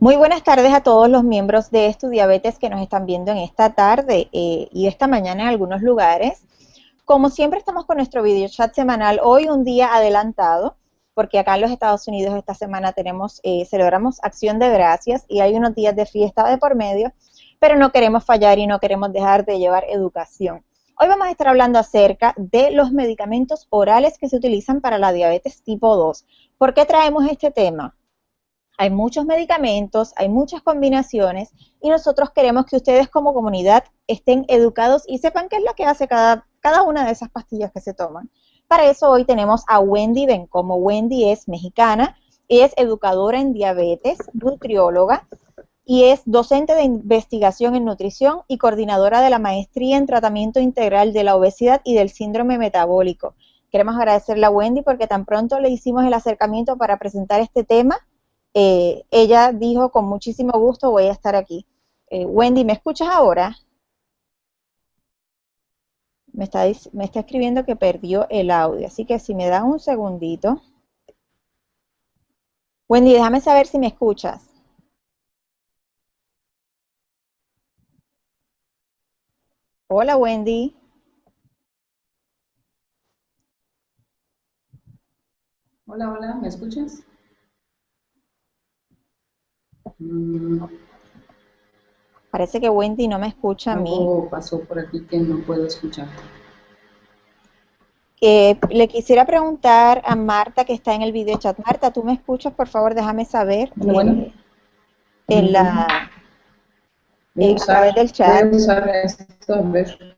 Muy buenas tardes a todos los miembros de Estudiabetes que nos están viendo en esta tarde y esta mañana en algunos lugares. Como siempre estamos con nuestro video chat semanal, hoy un día adelantado, porque acá en los Estados Unidos esta semana celebramos Acción de Gracias y hay unos días de fiesta de por medio, pero no queremos fallar y no queremos dejar de llevar educación. Hoy vamos a estar hablando acerca de los medicamentos orales que se utilizan para la diabetes tipo 2. ¿Por qué traemos este tema? Hay muchos medicamentos, hay muchas combinaciones y nosotros queremos que ustedes como comunidad estén educados y sepan qué es lo que hace cada una de esas pastillas que se toman. Para eso hoy tenemos a Wendy Bencomo. Wendy es mexicana, es educadora en diabetes, nutrióloga y es docente de investigación en nutrición y coordinadora de la maestría en tratamiento integral de la obesidad y del síndrome metabólico. Queremos agradecerle a Wendy porque tan pronto le hicimos el acercamiento para presentar este tema. Ella dijo con muchísimo gusto voy a estar aquí. Wendy, ¿me escuchas ahora? Me está escribiendo que perdió el audio, así que si me da un segundito. Wendy, déjame saber si me escuchas. Hola, Wendy. Hola, hola, ¿me escuchas? Parece que Wendy no me escucha a mí. Algo pasó por aquí que no puedo escucharte. Le quisiera preguntar a Marta que está en el video chat. Marta, ¿tú me escuchas? Por favor, déjame saber Bueno, en la, voy a a través del chat. usar esto, a ver.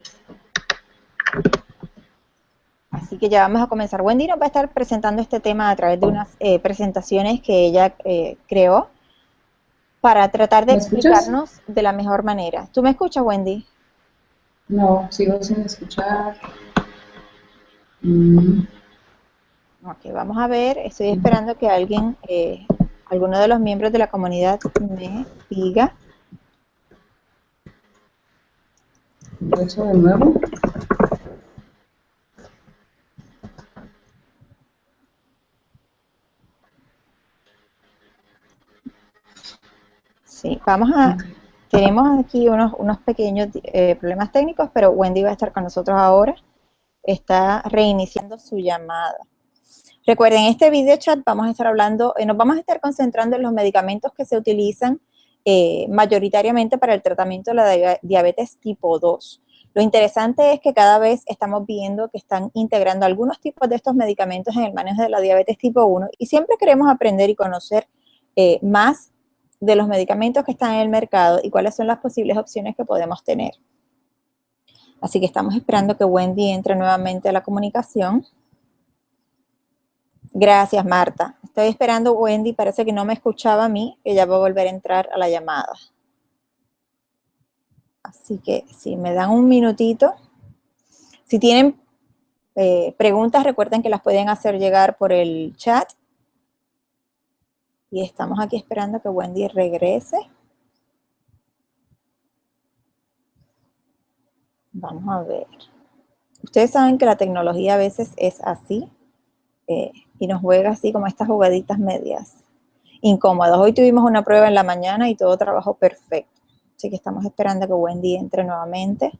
Así que ya vamos a comenzar. Wendy nos va a estar presentando este tema a través de unas presentaciones que ella creó para tratar de ¿Me escuchas? explicarnos de la mejor manera. ¿Tú me escuchas, Wendy? No, sigo sin escuchar. Mm, Ok, vamos a ver. Estoy esperando que alguien, alguno de los miembros de la comunidad me diga. Empiezo de nuevo. Sí, tenemos aquí unos pequeños problemas técnicos, pero Wendy va a estar con nosotros ahora. Está reiniciando su llamada. Recuerden, en este video chat vamos a estar hablando, nos vamos a estar concentrando en los medicamentos que se utilizan mayoritariamente para el tratamiento de la diabetes tipo 2. Lo interesante es que cada vez estamos viendo que están integrando algunos tipos de estos medicamentos en el manejo de la diabetes tipo 1 y siempre queremos aprender y conocer más de los medicamentos que están en el mercado y cuáles son las posibles opciones que podemos tener. Así que estamos esperando que Wendy entre nuevamente a la comunicación. Gracias, Marta. Estoy esperando, Wendy, parece que no me escuchaba a mí, ella va a volver a entrar a la llamada. Así que si me dan un minutito. Si tienen preguntas, recuerden que las pueden hacer llegar por el chat. Y estamos aquí esperando que Wendy regrese. Vamos a ver. Ustedes saben que la tecnología a veces es así y nos juega así como estas jugaditas medias incómodas. Hoy tuvimos una prueba en la mañana y todo trabajó perfecto. Así que estamos esperando que Wendy entre nuevamente.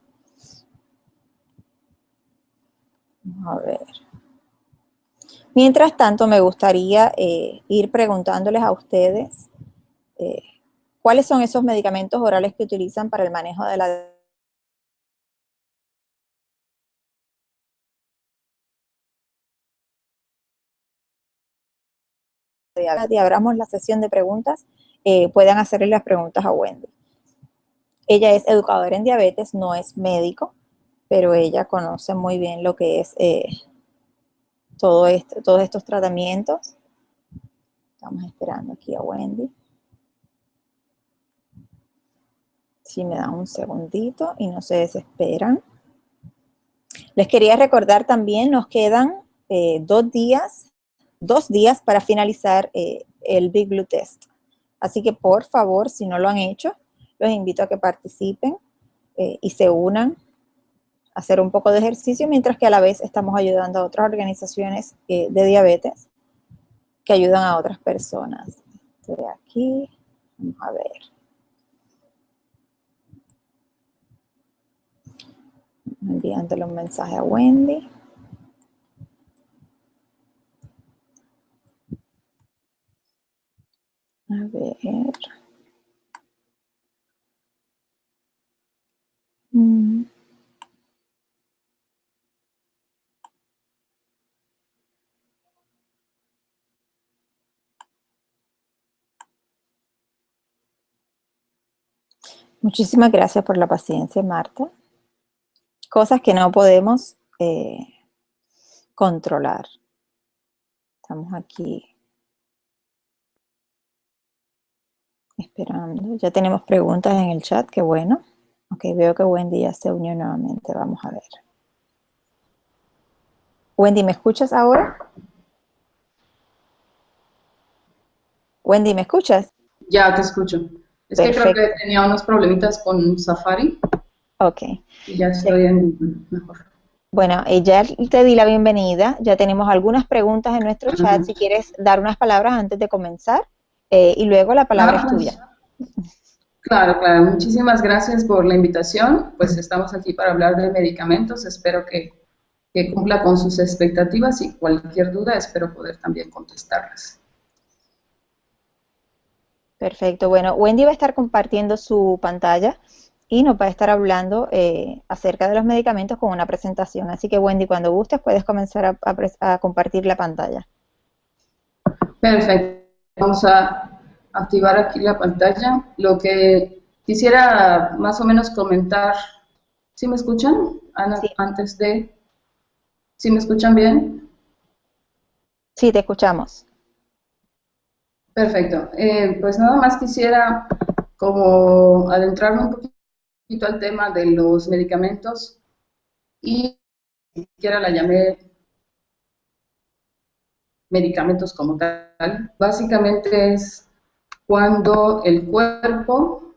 Vamos a ver. Mientras tanto, me gustaría ir preguntándoles a ustedes cuáles son esos medicamentos orales que utilizan para el manejo de la diabetes. Y abramos la sesión de preguntas, puedan hacerle las preguntas a Wendy. Ella es educadora en diabetes, no es médico, pero ella conoce muy bien lo que es todos estos tratamientos. Estamos esperando aquí a Wendy. Si me dan un segundito y no se desesperan. Les quería recordar también, nos quedan 2 días para finalizar el Big Blue Test. Así que por favor, si no lo han hecho, los invito a que participen y se unan a hacer un poco de ejercicio, mientras que a la vez estamos ayudando a otras organizaciones de diabetes que ayudan a otras personas. Estoy aquí. Vamos a ver. Enviándole un mensaje a Wendy. A ver. Muchísimas gracias por la paciencia, Marta. Cosas que no podemos controlar. Estamos aquí esperando. Ya tenemos preguntas en el chat, qué bueno. Ok, veo que Wendy ya se unió nuevamente. Vamos a ver. Wendy, ¿me escuchas ahora? Wendy, ¿me escuchas? Ya te escucho. Es que creo que tenía unos problemitas con Safari. Ok. Y ya estoy en mejor. Bueno, ya te di la bienvenida. Ya tenemos algunas preguntas en nuestro chat. Si quieres dar unas palabras antes de comenzar. Y luego la palabra es tuya. Claro, claro. Muchísimas gracias por la invitación. Pues estamos aquí para hablar de medicamentos. Espero que cumpla con sus expectativas y cualquier duda espero poder también contestarlas. Perfecto. Bueno, Wendy va a estar compartiendo su pantalla y nos va a estar hablando acerca de los medicamentos con una presentación. Así que, Wendy, cuando gustes puedes comenzar a compartir la pantalla. Perfecto. Vamos a activar aquí la pantalla. Lo que quisiera más o menos comentar, ¿sí me escuchan? Ana, sí. Antes de... ¿Sí me escuchan bien? Sí, te escuchamos. Perfecto. Pues nada más quisiera como adentrarme un poquito al tema de los medicamentos y ni siquiera la llamé medicamentos como tal. Básicamente es cuando el cuerpo,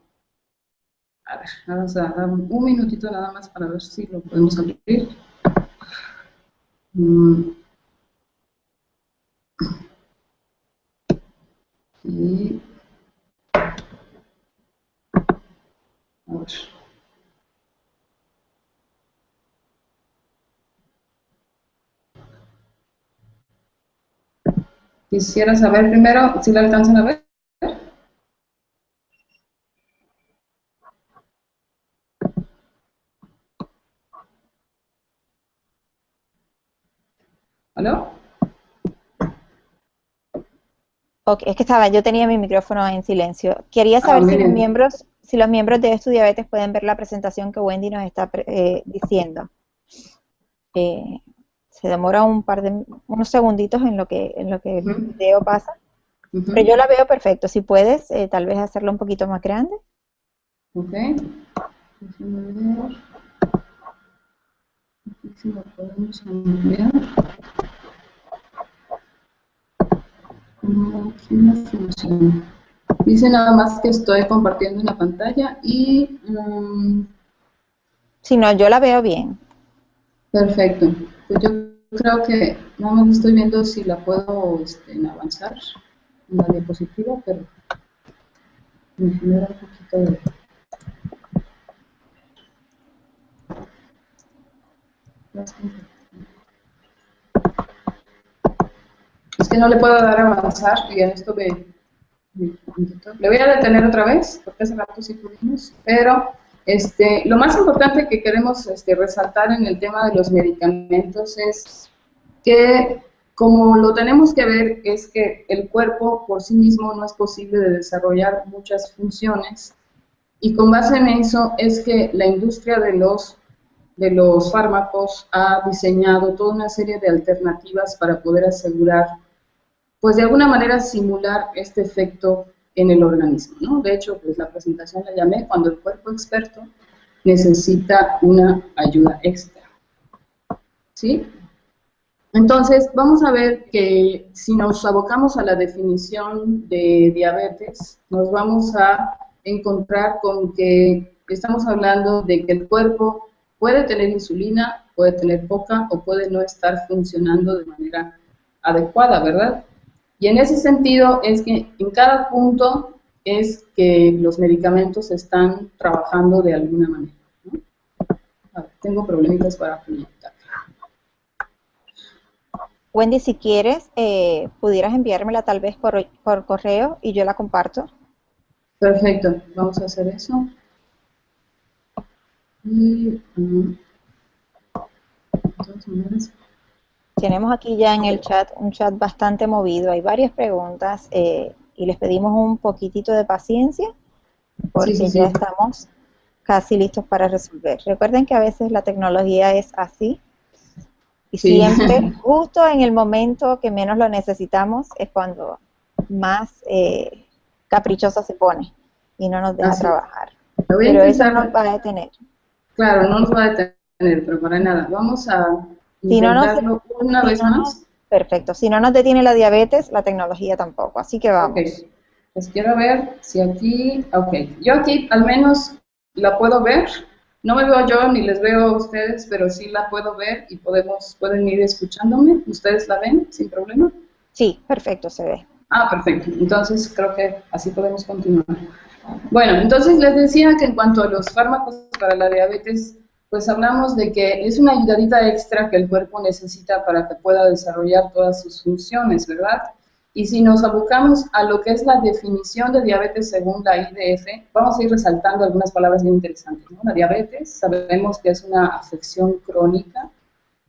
a ver, vamos a dar un minutito nada más para ver si lo podemos abrir. Y a ver. Quisiera saber primero si la alcanzan a ver. ¿Aló? Okay, es que yo tenía mi micrófono en silencio. Quería saber si los miembros de Estudiabetes pueden ver la presentación que Wendy nos está diciendo. Se demora unos segunditos en lo que el video pasa. Pero yo la veo perfecto. Si puedes, tal vez hacerlo un poquito más grande. Ok. Déjenme ver. Aquí si lo podemos ampliar. Aquí no funciona. Dice nada más que estoy compartiendo una pantalla y... Si no, yo la veo bien. Perfecto. Pues yo creo que nada más estoy viendo si la puedo avanzar en la diapositiva, pero me genera un poquito de... Es que no le puedo dar a avanzar y en esto le voy a detener otra vez, porque hace rato sí pudimos, pero lo más importante que queremos resaltar en el tema de los medicamentos es que, como lo tenemos que ver, es que el cuerpo por sí mismo no es posible de desarrollar muchas funciones, y con base en eso es que la industria de los fármacos ha diseñado toda una serie de alternativas para poder asegurar, pues de alguna manera simular este efecto en el organismo, ¿no? De hecho, pues la presentación la llamé cuando el cuerpo experto necesita una ayuda extra, ¿sí? Entonces, vamos a ver que si nos abocamos a la definición de diabetes, nos vamos a encontrar con que estamos hablando de que el cuerpo puede tener insulina, puede tener poca o puede no estar funcionando de manera adecuada, ¿verdad? Y en ese sentido es que en cada punto es que los medicamentos están trabajando de alguna manera, ¿no? A ver, tengo problemitas para proyectar. Wendy, si quieres, pudieras enviármela tal vez por correo y yo la comparto. Perfecto, vamos a hacer eso. Y, de todas maneras, Tenemos aquí ya en el chat un chat bastante movido, hay varias preguntas y les pedimos un poquitito de paciencia porque sí. ya estamos casi listos para resolver. Recuerden que a veces la tecnología es así y Sí. siempre, justo en el momento que menos lo necesitamos, es cuando más caprichosa se pone y no nos deja Así. trabajar. Lo voy a Pero eso intentar. no nos va a detener. Claro, no nos va a detener, pero para nada. Vamos a Si no nos, intentarlo una vez más. perfecto. Si no nos detiene la diabetes, la tecnología tampoco. Así que Ok, vamos. pues quiero ver si aquí, ok, yo aquí al menos la puedo ver, no me veo yo ni les veo a ustedes, pero sí la puedo ver y pueden ir escuchándome, ¿ustedes la ven sin problema? Sí, perfecto, se ve. Ah, perfecto, entonces creo que así podemos continuar. Bueno, entonces les decía que en cuanto a los fármacos para la diabetes, pues hablamos de que es una ayudadita extra que el cuerpo necesita para que pueda desarrollar todas sus funciones, ¿verdad? Y si nos abocamos a lo que es la definición de diabetes según la IDF, vamos a ir resaltando algunas palabras bien interesantes, ¿no? La diabetes sabemos que es una afección crónica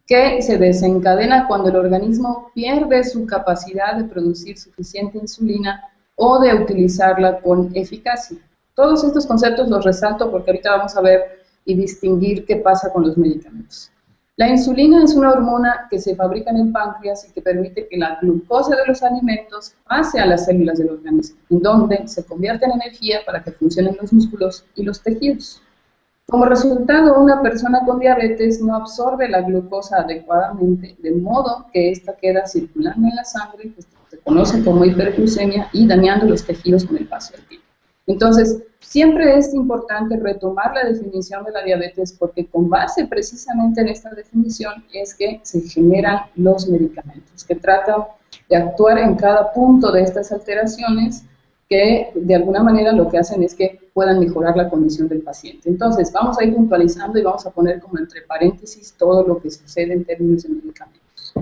que se desencadena cuando el organismo pierde su capacidad de producir suficiente insulina o de utilizarla con eficacia. Todos estos conceptos los resalto porque ahorita vamos a ver y distinguir qué pasa con los medicamentos. La insulina es una hormona que se fabrica en el páncreas y que permite que la glucosa de los alimentos pase a las células del organismo, en donde se convierte en energía para que funcionen los músculos y los tejidos. Como resultado, una persona con diabetes no absorbe la glucosa adecuadamente, de modo que ésta queda circulando en la sangre, que se conoce como hiperglucemia, y dañando los tejidos con el paso del tiempo. Entonces, siempre es importante retomar la definición de la diabetes porque con base precisamente en esta definición es que se generan los medicamentos, que tratan de actuar en cada punto de estas alteraciones que de alguna manera lo que hacen es que puedan mejorar la condición del paciente. Entonces, vamos a ir puntualizando y vamos a poner como entre paréntesis todo lo que sucede en términos de medicamentos.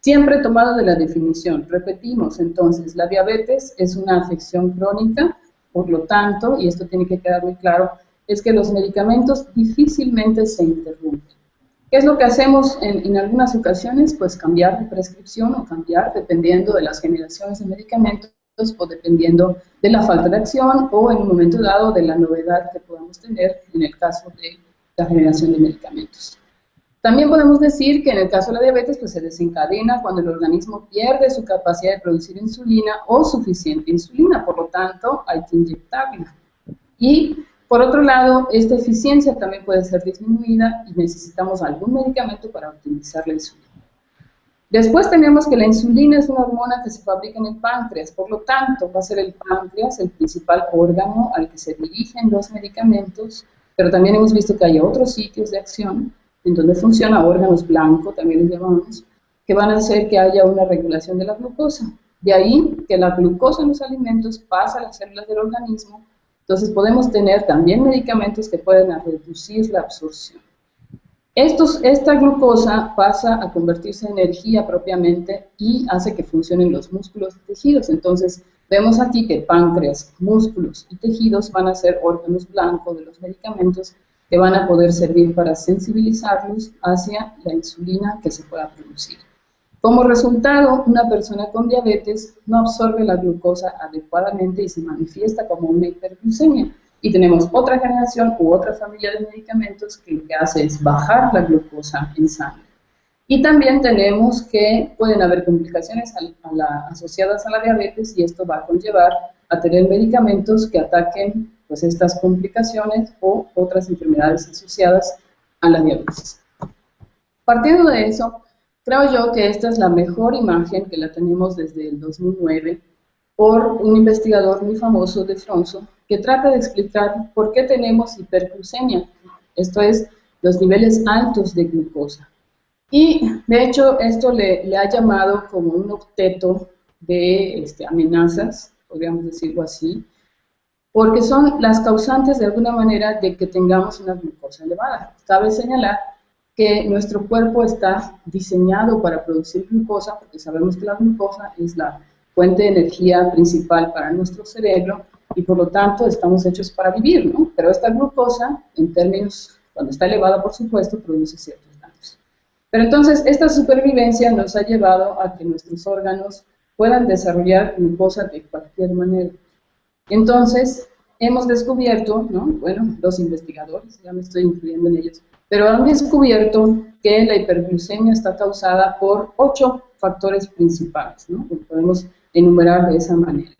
Siempre tomado de la definición, repetimos entonces, la diabetes es una afección crónica, por lo tanto, y esto tiene que quedar muy claro, es que los medicamentos difícilmente se interrumpen. ¿Qué es lo que hacemos en algunas ocasiones? Pues cambiar de prescripción o cambiar dependiendo de las generaciones de medicamentos o dependiendo de la falta de acción o en un momento dado de la novedad que podamos tener en el caso de la generación de medicamentos. También podemos decir que en el caso de la diabetes pues se desencadena cuando el organismo pierde su capacidad de producir insulina o suficiente insulina, por lo tanto hay que inyectarla. Y por otro lado, esta eficiencia también puede ser disminuida y necesitamos algún medicamento para optimizar la insulina. Después tenemos que la insulina es una hormona que se fabrica en el páncreas, por lo tanto va a ser el páncreas el principal órgano al que se dirigen los medicamentos, pero también hemos visto que hay otros sitios de acción en donde funciona órganos blancos, también les llamamos, que van a hacer que haya una regulación de la glucosa. De ahí que la glucosa en los alimentos pasa a las células del organismo, entonces podemos tener también medicamentos que pueden reducir la absorción. Esta glucosa pasa a convertirse en energía propiamente y hace que funcionen los músculos y tejidos. Entonces, vemos aquí que páncreas, músculos y tejidos van a ser órganos blancos de los medicamentos que van a poder servir para sensibilizarlos hacia la insulina que se pueda producir. Como resultado, una persona con diabetes no absorbe la glucosa adecuadamente y se manifiesta como una hiperglucemia. Y tenemos otra generación u otra familia de medicamentos que lo que hace es bajar la glucosa en sangre. Y también tenemos que pueden haber complicaciones asociadas a la diabetes y esto va a conllevar a tener medicamentos que ataquen pues, estas complicaciones o otras enfermedades asociadas a la diabetes. Partiendo de eso, creo yo que esta es la mejor imagen que la tenemos desde el 2009 por un investigador muy famoso de Fronso, que trata de explicar por qué tenemos hiperglucemia, esto es, los niveles altos de glucosa. Y de hecho esto le ha llamado como un octeto de amenazas, podríamos decirlo así, porque son las causantes de alguna manera de que tengamos una glucosa elevada. Cabe señalar que nuestro cuerpo está diseñado para producir glucosa, porque sabemos que la glucosa es la fuente de energía principal para nuestro cerebro y por lo tanto estamos hechos para vivir, ¿no? Pero esta glucosa, en términos, cuando está elevada por supuesto, produce ciertos daños. Pero entonces esta supervivencia nos ha llevado a que nuestros órganos puedan desarrollar glucosa de cualquier manera. Entonces, hemos descubierto, ¿no? Bueno, los investigadores, ya me estoy incluyendo en ellos, pero han descubierto que la hiperglucemia está causada por 8 factores principales, ¿no? Que podemos enumerar de esa manera.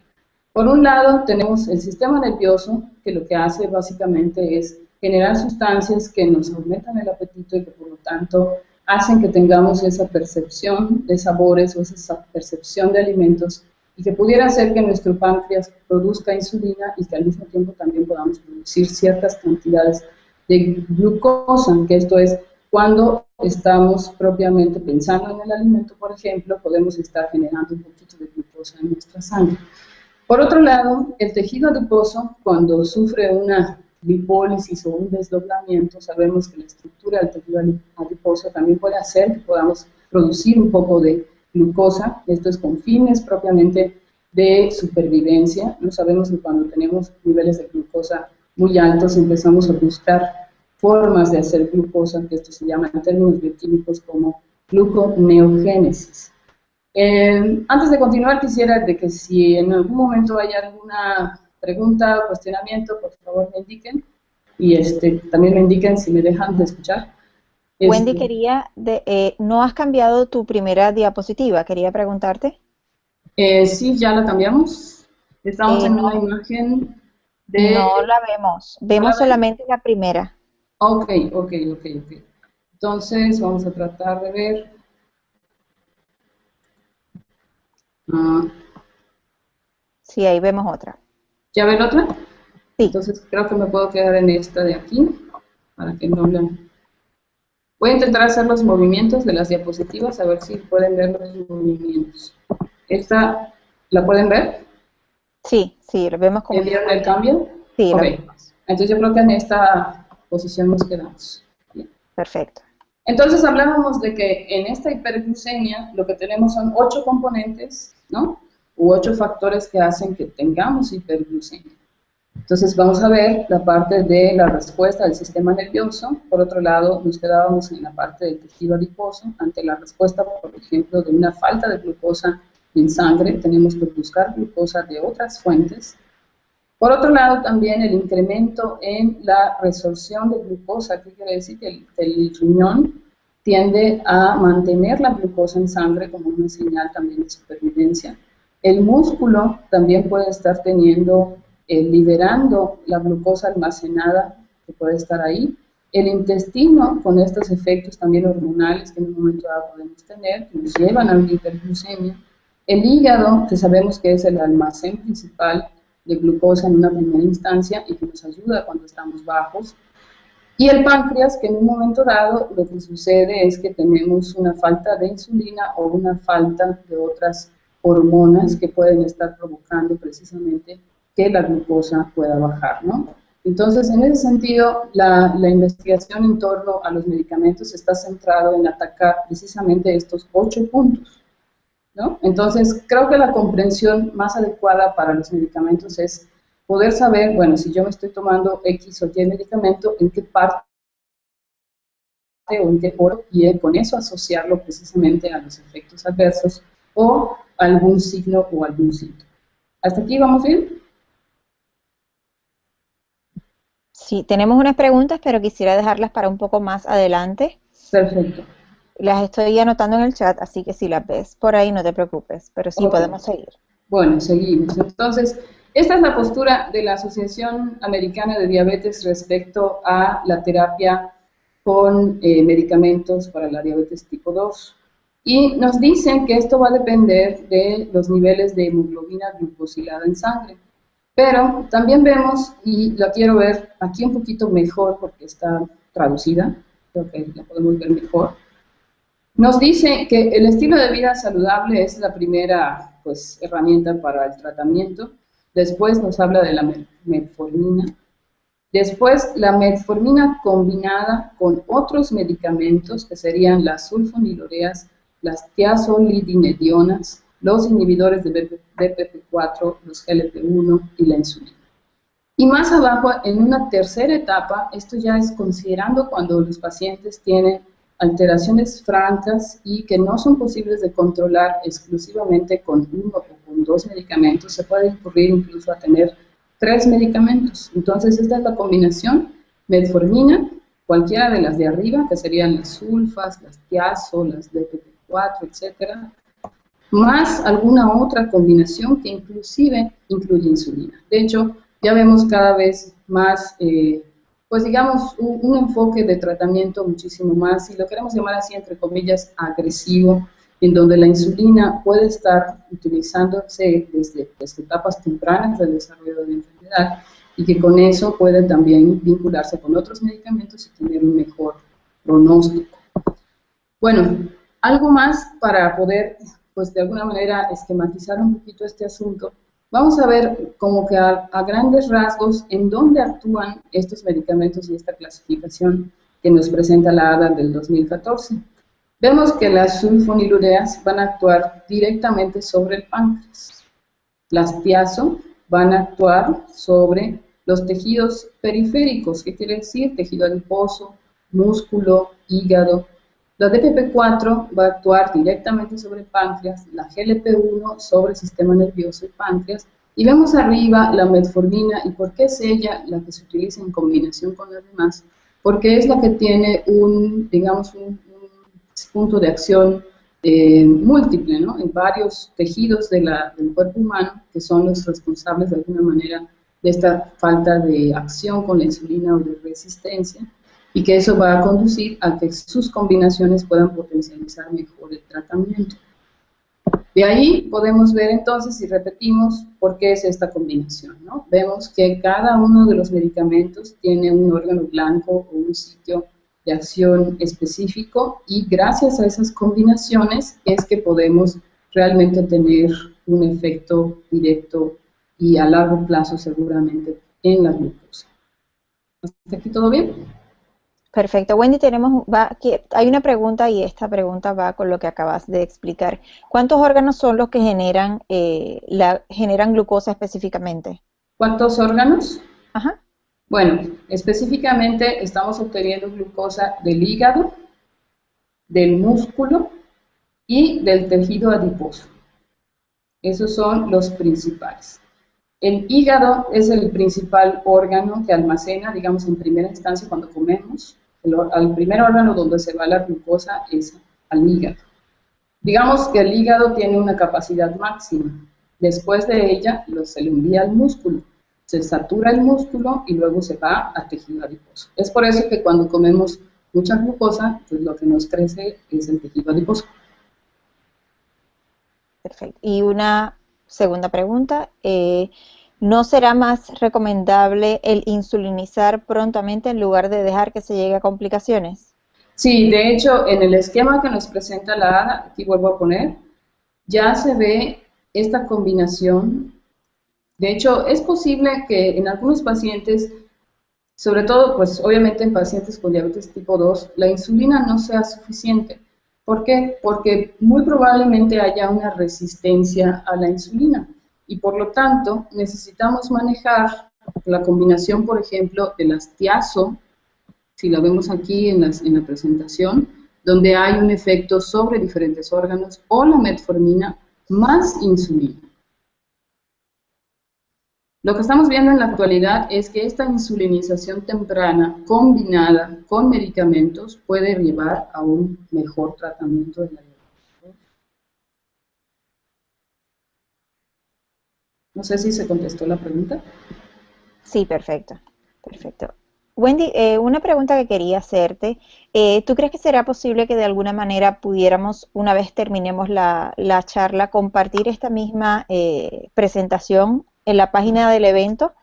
Por un lado, tenemos el sistema nervioso, que lo que hace básicamente es generar sustancias que nos aumentan el apetito y que por lo tanto hacen que tengamos esa percepción de sabores o esa percepción de alimentos y que pudiera hacer que nuestro páncreas produzca insulina y que al mismo tiempo también podamos producir ciertas cantidades de glucosa, que esto es cuando estamos propiamente pensando en el alimento, por ejemplo, podemos estar generando un poquito de glucosa en nuestra sangre. Por otro lado, el tejido adiposo, cuando sufre una lipólisis o un desdoblamiento, sabemos que la estructura del tejido adiposo también puede hacer que podamos producir un poco de glucosa. Esto es con fines propiamente de supervivencia. No sabemos que cuando tenemos niveles de glucosa muy altos empezamos a buscar formas de hacer glucosa, que esto se llama en términos bioquímicos como gluconeogénesis. Antes de continuar, quisiera de que si en algún momento hay alguna pregunta o cuestionamiento, por favor me indiquen, y también me indiquen si me dejan de escuchar. Wendy, ¿no has cambiado tu primera diapositiva? Quería preguntarte. Sí, ya la cambiamos. Estamos en una imagen de... No la vemos, vemos solamente la primera. Ok. Entonces, vamos a tratar de ver... Sí, ahí vemos otra. ¿Ya ven otra? Sí. Entonces, creo que me puedo quedar en esta de aquí, para que no la... Voy a intentar hacer los movimientos de las diapositivas, a ver si pueden ver los movimientos. ¿Esta la pueden ver? Sí, lo vemos como... ¿Vieron el cambio? Sí, ok. Lo vemos. Entonces yo creo que en esta posición nos quedamos. Bien. Perfecto. Entonces hablábamos de que en esta hiperglucemia lo que tenemos son 8 componentes, ¿no? U 8 factores que hacen que tengamos hiperglucemia. Entonces vamos a ver la parte de la respuesta del sistema nervioso. Por otro lado, nos quedábamos en la parte del tejido adiposo. Ante la respuesta, por ejemplo, de una falta de glucosa en sangre, tenemos que buscar glucosa de otras fuentes. Por otro lado, también el incremento en la resorción de glucosa, que quiere decir que el riñón tiende a mantener la glucosa en sangre como una señal también de supervivencia. El músculo también puede estar liberando la glucosa almacenada que puede estar ahí. El intestino, con estos efectos también hormonales que en un momento dado podemos tener, que nos llevan a una hiperglucemia. El hígado, que sabemos que es el almacén principal de glucosa en una primera instancia y que nos ayuda cuando estamos bajos. Y el páncreas, que en un momento dado lo que sucede es que tenemos una falta de insulina o una falta de otras hormonas que pueden estar provocando precisamente que la glucosa pueda bajar, ¿no? Entonces, en ese sentido, la investigación en torno a los medicamentos está centrado en atacar precisamente estos 8 puntos, ¿no? Entonces, creo que la comprensión más adecuada para los medicamentos es poder saber, bueno, si yo me estoy tomando X o Y medicamento, en qué parte o en qué foro, y con eso asociarlo precisamente a los efectos adversos o algún signo o algún síntoma. ¿Hasta aquí vamos bien? Sí, tenemos unas preguntas, pero quisiera dejarlas para un poco más adelante. Perfecto. Las estoy anotando en el chat, así que si las ves por ahí no te preocupes, pero sí podemos seguir. Bueno, seguimos. Entonces, esta es la postura de la Asociación Americana de Diabetes respecto a la terapia con medicamentos para la diabetes tipo 2. Y nos dicen que esto va a depender de los niveles de hemoglobina glucosilada en sangre. Pero también vemos, y la quiero ver aquí un poquito mejor porque está traducida, creo que la podemos ver mejor. Nos dice que el estilo de vida saludable es la primera herramienta para el tratamiento. Después nos habla de la metformina. Después, la metformina combinada con otros medicamentos que serían las sulfonilureas, las tiazolidinedionas, los inhibidores de DPP4, los GLP-1 y la insulina. Y más abajo, en una tercera etapa, esto ya es considerando cuando los pacientes tienen alteraciones francas y que no son posibles de controlar exclusivamente con uno o con dos medicamentos, se puede incurrir incluso a tener 3 medicamentos. Entonces, esta es la combinación metformina, cualquiera de las de arriba, que serían las sulfas, las tiazo, las DPP4, etcétera, más alguna otra combinación que inclusive incluye insulina. De hecho, ya vemos cada vez más, pues digamos, un enfoque de tratamiento muchísimo más, si lo queremos llamar así, entre comillas, agresivo, en donde la insulina puede estar utilizándose desde etapas tempranas del desarrollo de la enfermedad y que con eso puede también vincularse con otros medicamentos y tener un mejor pronóstico. Bueno, algo más para poder, pues de alguna manera, esquematizar un poquito este asunto. Vamos a ver como que a grandes rasgos en dónde actúan estos medicamentos y esta clasificación que nos presenta la ADA del 2014. Vemos que las sulfonilureas van a actuar directamente sobre el páncreas. Las tiazo van a actuar sobre los tejidos periféricos, ¿qué quiere decir? Tejido adiposo, músculo, hígado. La DPP4 va a actuar directamente sobre el páncreas, la GLP-1 sobre el sistema nervioso y páncreas, y vemos arriba la metformina, y por qué es ella la que se utiliza en combinación con las demás, porque es la que tiene digamos, un punto de acción múltiple, ¿no? En varios tejidos del cuerpo humano, que son los responsables de alguna manera de esta falta de acción con la insulina o de resistencia, y que eso va a conducir a que sus combinaciones puedan potencializar mejor el tratamiento. De ahí podemos ver entonces, y repetimos, por qué es esta combinación, ¿no? Vemos que cada uno de los medicamentos tiene un órgano blanco o un sitio de acción específico, y gracias a esas combinaciones es que podemos realmente tener un efecto directo y a largo plazo seguramente en la glucosa. ¿Hasta aquí todo bien? Perfecto. Wendy, hay una pregunta y esta pregunta va con lo que acabas de explicar. ¿Cuántos órganos son los que generan glucosa específicamente? ¿Cuántos órganos? Ajá. Bueno, específicamente estamos obteniendo glucosa del hígado, del músculo y del tejido adiposo. Esos son los principales. El hígado es el principal órgano que almacena, digamos, en primera instancia cuando comemos. El primer órgano donde se va la glucosa es al hígado. Digamos que el hígado tiene una capacidad máxima. Después de ella, se le envía al músculo. Se satura el músculo y luego se va a tejido adiposo. Es por eso que cuando comemos mucha glucosa, pues lo que nos crece es el tejido adiposo. Perfecto. Y una segunda pregunta, ¿no será más recomendable el insulinizar prontamente en lugar de dejar que se llegue a complicaciones? Sí, de hecho, en el esquema que nos presenta la ADA, aquí vuelvo a poner, ya se ve esta combinación. De hecho, es posible que en algunos pacientes, sobre todo, pues obviamente en pacientes con diabetes tipo 2, la insulina no sea suficiente. ¿Por qué? Porque muy probablemente haya una resistencia a la insulina y por lo tanto necesitamos manejar la combinación, por ejemplo, de las tiazo, si la vemos aquí en la presentación, donde hay un efecto sobre diferentes órganos, o la metformina más insulina. Lo que estamos viendo en la actualidad es que esta insulinización temprana combinada con medicamentos puede llevar a un mejor tratamiento de la diabetes. No sé si se contestó la pregunta. Sí, perfecto. Perfecto. Wendy, una pregunta que quería hacerte. ¿Tú crees que será posible que de alguna manera pudiéramos, una vez terminemos la charla, compartir esta misma presentación en la página del evento?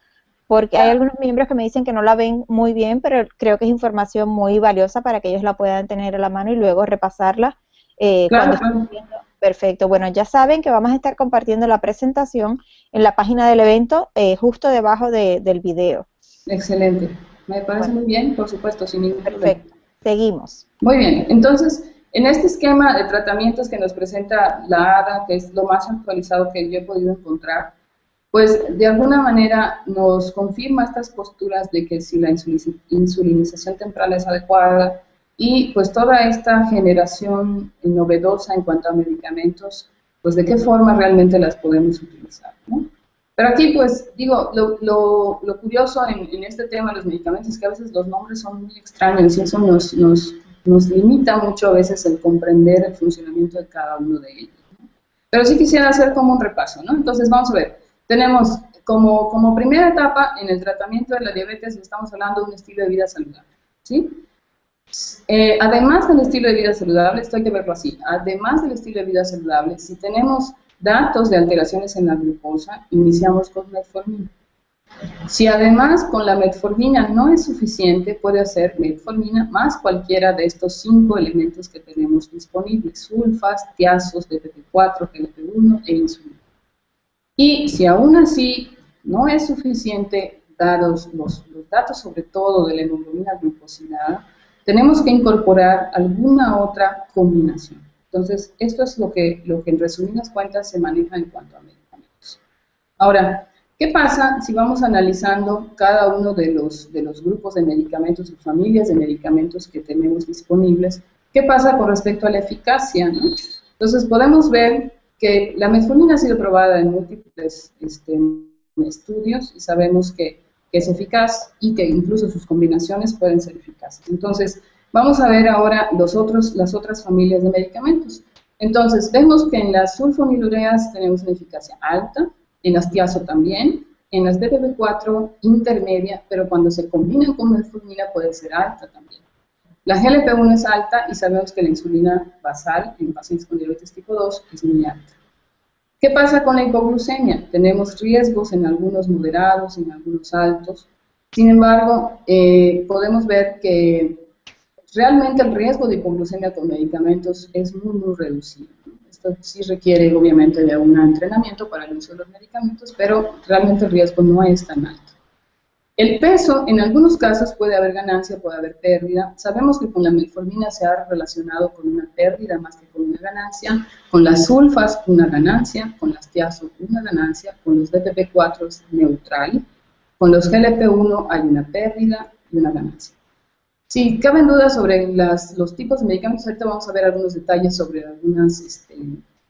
Porque hay algunos miembros que me dicen que no la ven muy bien, pero creo que es información muy valiosa para que ellos la puedan tener a la mano y luego repasarla Claro, cuando estén viendo. Perfecto. Bueno, ya saben que vamos a estar compartiendo la presentación en la página del evento, justo debajo del video. Excelente. Me parece Bueno, muy bien, por supuesto, sin ningún problema. perfecto. Seguimos. Muy bien, entonces, en este esquema de tratamientos que nos presenta la ADA, que es lo más actualizado que yo he podido encontrar, pues de alguna manera nos confirma estas posturas de que si la insulinización temprana es adecuada y pues toda esta generación novedosa en cuanto a medicamentos, pues de qué forma realmente las podemos utilizar, ¿no? Pero aquí, pues, digo, lo curioso en este tema de los medicamentos es que a veces los nombres son muy extraños y eso nos limita mucho a veces el comprender el funcionamiento de cada uno de ellos, ¿no? Pero sí quisiera hacer como un repaso, ¿no? Entonces, vamos a ver. Tenemos como primera etapa en el tratamiento de la diabetes, estamos hablando de un estilo de vida saludable, ¿sí? Además del estilo de vida saludable, esto hay que verlo así, además del estilo de vida saludable, si tenemos datos de alteraciones en la glucosa, iniciamos con metformina. Si además con la metformina no es suficiente, puede hacer metformina más cualquiera de estos 5 elementos que tenemos disponibles, sulfas, tiazos, DPP4, GLP-1 e insulina. Y si aún así no es suficiente, dados los datos sobre todo de la hemoglobina glucosilada, tenemos que incorporar alguna otra combinación. Entonces, esto es lo que en resumidas cuentas se maneja en cuanto a medicamentos. Ahora, ¿qué pasa si vamos analizando cada uno de los grupos de medicamentos o familias de medicamentos que tenemos disponibles? ¿Qué pasa con respecto a la eficacia, ¿no? Entonces, podemos ver que la metformina ha sido probada en múltiples estudios y sabemos que es eficaz y que incluso sus combinaciones pueden ser eficaces. Entonces, vamos a ver ahora las otras familias de medicamentos. Entonces, vemos que en las sulfonilureas tenemos una eficacia alta, en las tiazo también, en las DPP4 intermedia, pero cuando se combinan con metformina puede ser alta también. La GLP-1 es alta y sabemos que la insulina basal en pacientes con diabetes tipo 2 es muy alta. ¿Qué pasa con la hipoglucemia? Tenemos riesgos en algunos moderados, en algunos altos. Sin embargo, podemos ver que realmente el riesgo de hipoglucemia con medicamentos es muy reducido. Esto sí requiere obviamente de un entrenamiento para el uso de los medicamentos, pero realmente el riesgo no es tan alto. El peso, en algunos casos puede haber ganancia, puede haber pérdida. Sabemos que con la metformina se ha relacionado con una pérdida más que con una ganancia. Con las sulfas, una ganancia. Con las tiazos, una ganancia. Con los DPP4 es neutral. Con los GLP-1 hay una pérdida y una ganancia. Si caben dudas sobre los tipos de medicamentos, ahorita vamos a ver algunos detalles sobre algunas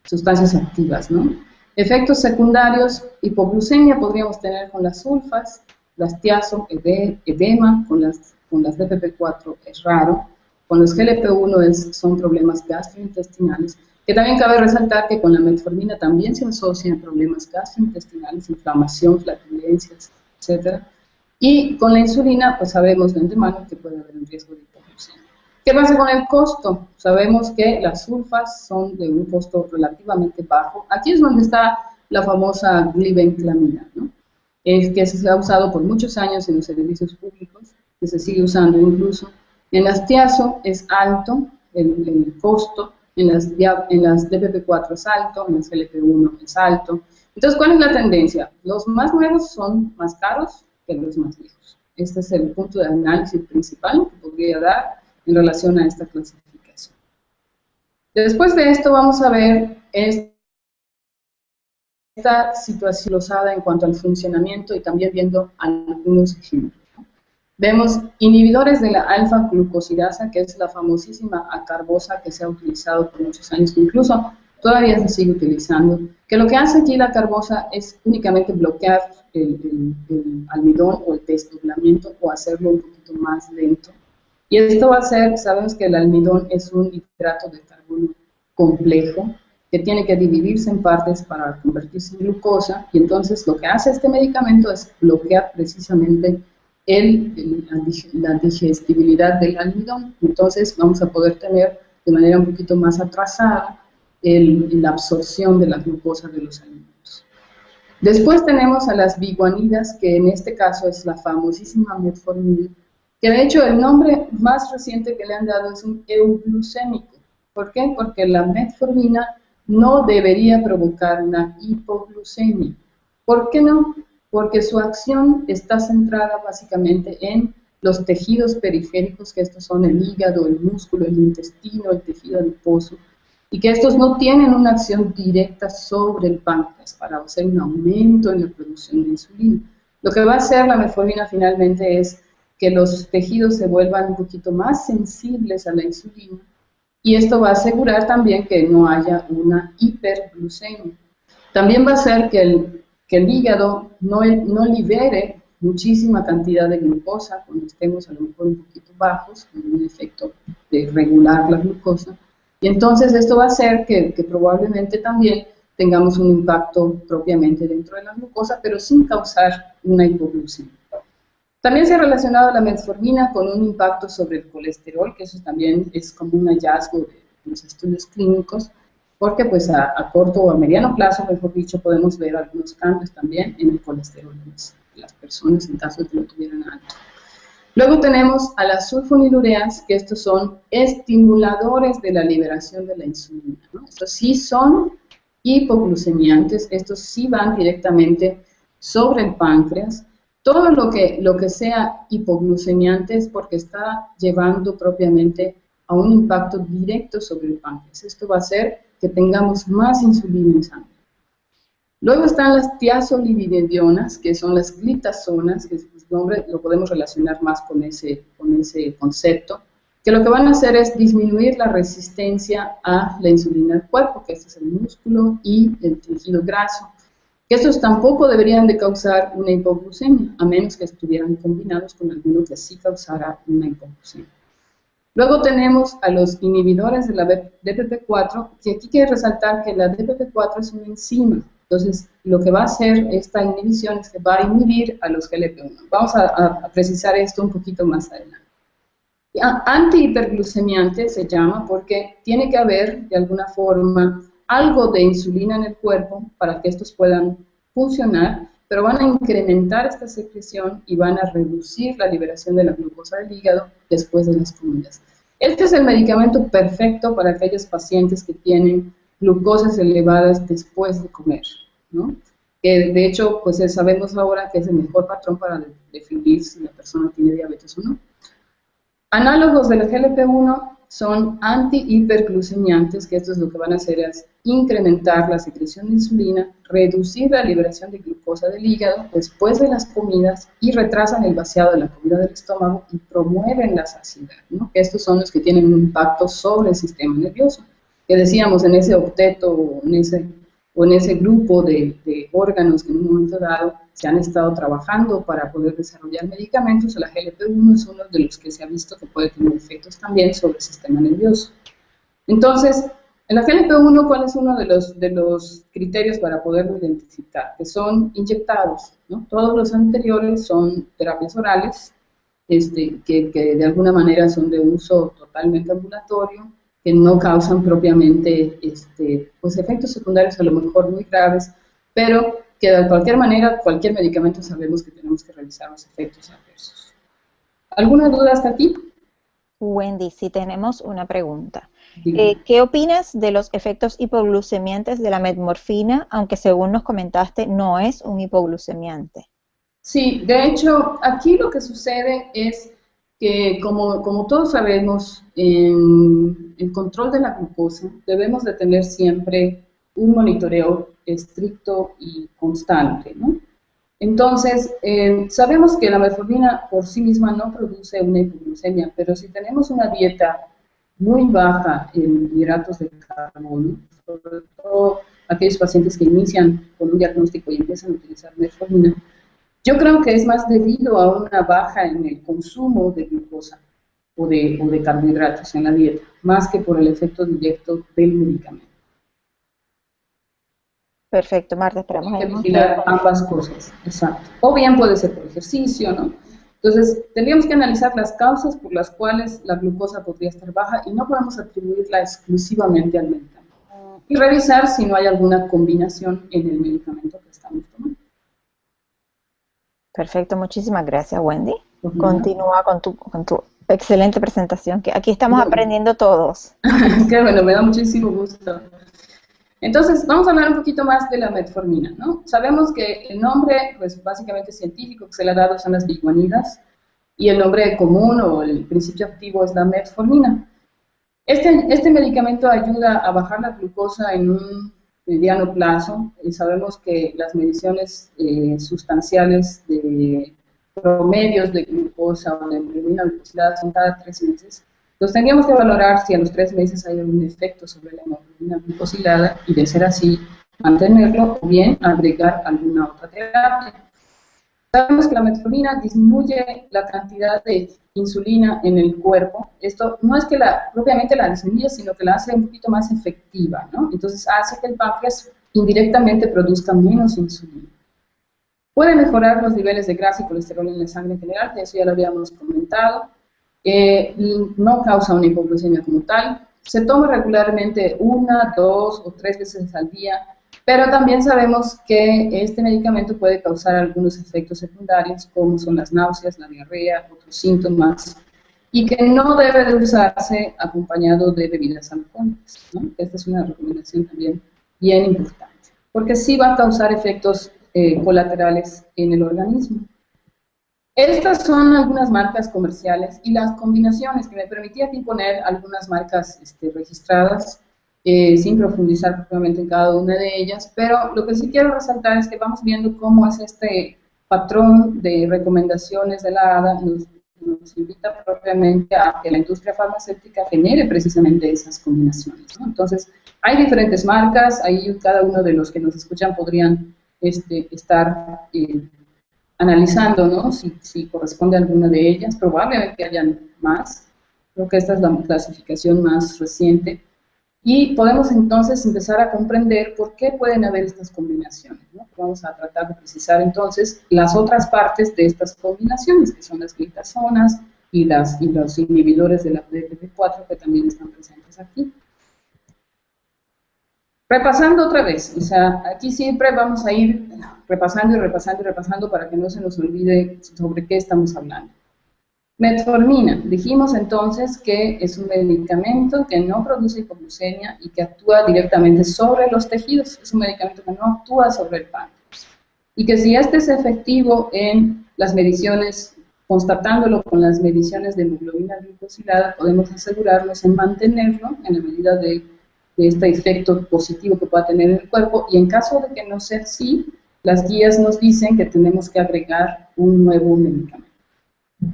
sustancias activas, ¿no? Efectos secundarios, hipoglucemia podríamos tener con las sulfas, las tiazo, edema, con las DPP4 es raro, con los GLP-1 son problemas gastrointestinales, que también cabe resaltar que con la metformina también se asocian problemas gastrointestinales, inflamación, flatulencias, etc. Y con la insulina, pues sabemos de antemano que puede haber un riesgo de hipoglucemia. ¿Qué pasa con el costo? Sabemos que las sulfas son de un costo relativamente bajo. Aquí es donde está la famosa glibenclamida, ¿no? Que se ha usado por muchos años en los servicios públicos, que se sigue usando incluso. En las tiazo es alto el costo, en las DPP4 es alto, en las GLP-1 es alto. Entonces, ¿cuál es la tendencia? Los más nuevos son más caros que los más viejos. Este es el punto de análisis principal que podría dar en relación a esta clasificación. Después de esto vamos a ver esta situación glosada en cuanto al funcionamiento y también viendo algunos ejemplos. Vemos inhibidores de la alfa-glucosidasa, que es la famosísima acarbosa que se ha utilizado por muchos años, que incluso todavía se sigue utilizando, que lo que hace aquí la carbosa es únicamente bloquear el almidón o el desdoblamiento o hacerlo un poquito más lento. Y esto va a ser, sabemos que el almidón es un hidrato de carbono complejo, que tiene que dividirse en partes para convertirse en glucosa, y entonces lo que hace este medicamento es bloquear precisamente la digestibilidad del almidón. Entonces vamos a poder tener de manera un poquito más atrasada la absorción de la glucosa de los alimentos. Después tenemos a las biguanidas, que en este caso es la famosísima metformina, que de hecho el nombre más reciente que le han dado es un euglucémico. ¿Por qué? Porque la metformina no debería provocar una hipoglucemia. ¿Por qué no? Porque su acción está centrada básicamente en los tejidos periféricos, que estos son el hígado, el músculo, el intestino, el tejido adiposo, y que estos no tienen una acción directa sobre el páncreas para hacer un aumento en la producción de insulina. Lo que va a hacer la metformina finalmente es que los tejidos se vuelvan un poquito más sensibles a la insulina, y esto va a asegurar también que no haya una hiperglucemia. También va a hacer que el hígado no libere muchísima cantidad de glucosa cuando estemos a lo mejor un poquito bajos, con un efecto de regular la glucosa. Y entonces esto va a hacer que probablemente también tengamos un impacto propiamente dentro de la glucosa, pero sin causar una hipoglucemia. También se ha relacionado la metformina con un impacto sobre el colesterol, que eso también es como un hallazgo de los estudios clínicos, porque pues a corto o a mediano plazo, mejor dicho, podemos ver algunos cambios también en el colesterol de las personas en caso de que lo tuvieran alto. Luego tenemos a las sulfonilureas, que estos son estimuladores de la liberación de la insulina, ¿no? Estos sí son hipoglucemiantes, estos sí van directamente sobre el páncreas. Todo lo que sea hipoglucemiante es porque está llevando propiamente a un impacto directo sobre el páncreas. Esto va a hacer que tengamos más insulina en sangre. Luego están las tiazolipidemionas, que son las glitazonas, que su nombre lo podemos relacionar más con ese concepto, que lo que van a hacer es disminuir la resistencia a la insulina del cuerpo, que este es el músculo y el tejido graso. Estos tampoco deberían de causar una hipoglucemia, a menos que estuvieran combinados con alguno que sí causara una hipoglucemia. Luego tenemos a los inhibidores de la DPP4, que aquí quiero resaltar que la DPP4 es una enzima. Entonces, lo que va a hacer esta inhibición es que va a inhibir a los GLP-1. Vamos a precisar esto un poquito más adelante. Antihiperglucemiante se llama porque tiene que haber, de alguna forma, algo de insulina en el cuerpo para que estos puedan funcionar, pero van a incrementar esta secreción y van a reducir la liberación de la glucosa del hígado después de las comidas. Este es el medicamento perfecto para aquellos pacientes que tienen glucosas elevadas después de comer, ¿no? Que de hecho, pues sabemos ahora que es el mejor patrón para definir si la persona tiene diabetes o no. Análogos del GLP-1 son antihiperglucemiantes, que esto es lo que van a hacer es incrementar la secreción de insulina, reducir la liberación de glucosa del hígado después de las comidas y retrasan el vaciado de la comida del estómago y promueven la saciedad, ¿no? Estos son los que tienen un impacto sobre el sistema nervioso, que decíamos en ese octeto o en ese grupo de órganos que en un momento dado se han estado trabajando para poder desarrollar medicamentos. La GLP-1 es uno de los que se ha visto que puede tener efectos también sobre el sistema nervioso. Entonces, en la GLP-1, ¿cuál es uno de los criterios para poderlo identificar? Que son inyectados, ¿no? Todos los anteriores son terapias orales, que de alguna manera son de uso totalmente ambulatorio, que no causan propiamente pues efectos secundarios a lo mejor muy graves, pero que de cualquier manera, cualquier medicamento sabemos que tenemos que revisar los efectos adversos. ¿Alguna duda hasta aquí? Wendy, sí tenemos una pregunta. ¿Qué opinas de los efectos hipoglucemiantes de la metmorfina, aunque según nos comentaste no es un hipoglucemiante? Sí, de hecho, aquí lo que sucede es que como todos sabemos, en el control de la glucosa debemos de tener siempre un monitoreo estricto y constante, ¿no? Entonces, sabemos que la metformina por sí misma no produce una hipoglucemia, pero si tenemos una dieta muy baja en hidratos de carbono, sobre todo aquellos pacientes que inician con un diagnóstico y empiezan a utilizar metformina, yo creo que es más debido a una baja en el consumo de glucosa o de carbohidratos en la dieta, más que por el efecto directo del medicamento. Perfecto, Marta, esperamos hay que vigilar ambas cosas, exacto. O bien puede ser por ejercicio, ¿no? Entonces, tendríamos que analizar las causas por las cuales la glucosa podría estar baja y no podemos atribuirla exclusivamente al medicamento. Y revisar si no hay alguna combinación en el medicamento que estamos tomando. Perfecto, muchísimas gracias, Wendy. Continúa con tu excelente presentación, que aquí estamos aprendiendo todos. Qué bueno, me da muchísimo gusto. Entonces, vamos a hablar un poquito más de la metformina, ¿no? Sabemos que el nombre, pues básicamente científico que se le ha dado son las biguanidas, y el nombre común o el principio activo es la metformina. Este medicamento ayuda a bajar la glucosa en un mediano plazo. Sabemos que las mediciones sustanciales de promedios de glucosa o de hemoglobina glucosilada son cada 3 meses. Entonces tendríamos que valorar si a los 3 meses hay algún efecto sobre la hemoglobina glucosilada y, de ser así, mantenerlo o bien agregar alguna otra terapia. Sabemos que la metformina disminuye la cantidad de insulina en el cuerpo. Esto no es que propiamente la disminuya, sino que la hace un poquito más efectiva, ¿no? Entonces hace que el páncreas indirectamente produzca menos insulina. Puede mejorar los niveles de grasa y colesterol en la sangre en general, que eso ya lo habíamos comentado. No causa una hipoglucemia como tal. Se toma regularmente 1, 2 o 3 veces al día. Pero también sabemos que este medicamento puede causar algunos efectos secundarios, como son las náuseas, la diarrea, otros síntomas, y que no debe de usarse acompañado de bebidas alcohólicas, ¿no? Esta es una recomendación también bien importante, porque sí va a causar efectos colaterales en el organismo. Estas son algunas marcas comerciales y las combinaciones, que me permití aquí poner algunas marcas registradas, sin profundizar propiamente en cada una de ellas, pero lo que sí quiero resaltar es que vamos viendo cómo es este patrón de recomendaciones de la ADA, nos invita propiamente a que la industria farmacéutica genere precisamente esas combinaciones, ¿no? Entonces, hay diferentes marcas, ahí cada uno de los que nos escuchan podrían estar analizando, ¿no? Si corresponde a alguna de ellas, probablemente hayan más, creo que esta es la clasificación más reciente. Y podemos entonces empezar a comprender por qué pueden haber estas combinaciones, ¿no? Vamos a tratar de precisar entonces las otras partes de estas combinaciones, que son las glitazonas y los inhibidores de la DPP4, que también están presentes aquí. Repasando otra vez, o sea, aquí siempre vamos a ir repasando y repasando y repasando para que no se nos olvide sobre qué estamos hablando. Metformina, dijimos entonces que es un medicamento que no produce hipoglucemia y que actúa directamente sobre los tejidos, es un medicamento que no actúa sobre el páncreas. Y que si este es efectivo en las mediciones, constatándolo con las mediciones de hemoglobina glicosilada, podemos asegurarnos en mantenerlo en la medida de este efecto positivo que pueda tener en el cuerpo, y en caso de que no sea así, las guías nos dicen que tenemos que agregar un nuevo medicamento.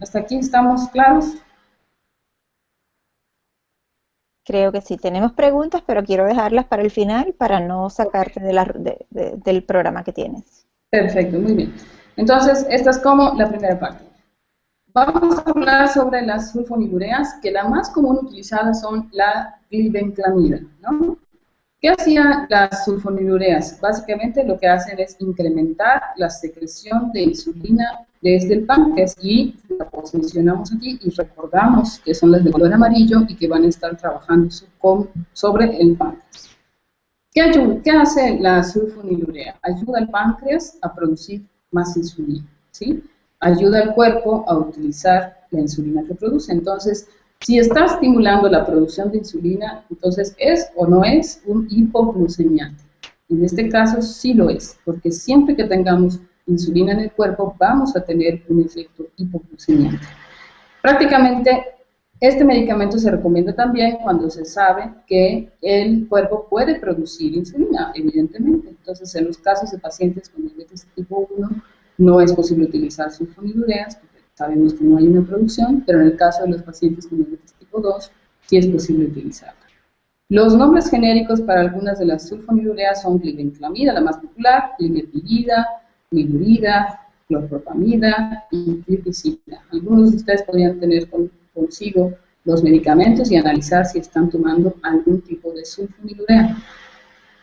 ¿Hasta aquí estamos claros? Creo que sí. Tenemos preguntas, pero quiero dejarlas para el final para no sacarte del programa que tienes. Perfecto, muy bien. Entonces, esta es como la primera parte. Vamos a hablar sobre las sulfonilureas, que la más común utilizada son la glibenclamida, ¿no? ¿Qué hacían las sulfonilureas? Básicamente lo que hacen es incrementar la secreción de insulina desde el páncreas, y la posicionamos aquí y recordamos que son las de color amarillo y que van a estar trabajando sobre el páncreas. ¿Qué hace la sulfonilurea? Ayuda al páncreas a producir más insulina, ¿sí? Ayuda al cuerpo a utilizar la insulina que produce. Entonces, si está estimulando la producción de insulina, entonces ¿es o no es un hipoglucemiante? En este caso sí lo es, porque siempre que tengamos insulina en el cuerpo vamos a tener un efecto hipoglucemiante. Prácticamente este medicamento se recomienda también cuando se sabe que el cuerpo puede producir insulina, evidentemente. Entonces, en los casos de pacientes con diabetes tipo 1 no es posible utilizar sulfonilureas, porque sabemos que no hay una producción, pero en el caso de los pacientes con diabetes tipo 2 sí es posible utilizarla. Los nombres genéricos para algunas de las sulfonilureas son glibenclamida, la más popular, glimetilida, glidurida, clorpropamida y glipizida. Algunos de ustedes podrían tener consigo los medicamentos y analizar si están tomando algún tipo de sulfonilurea.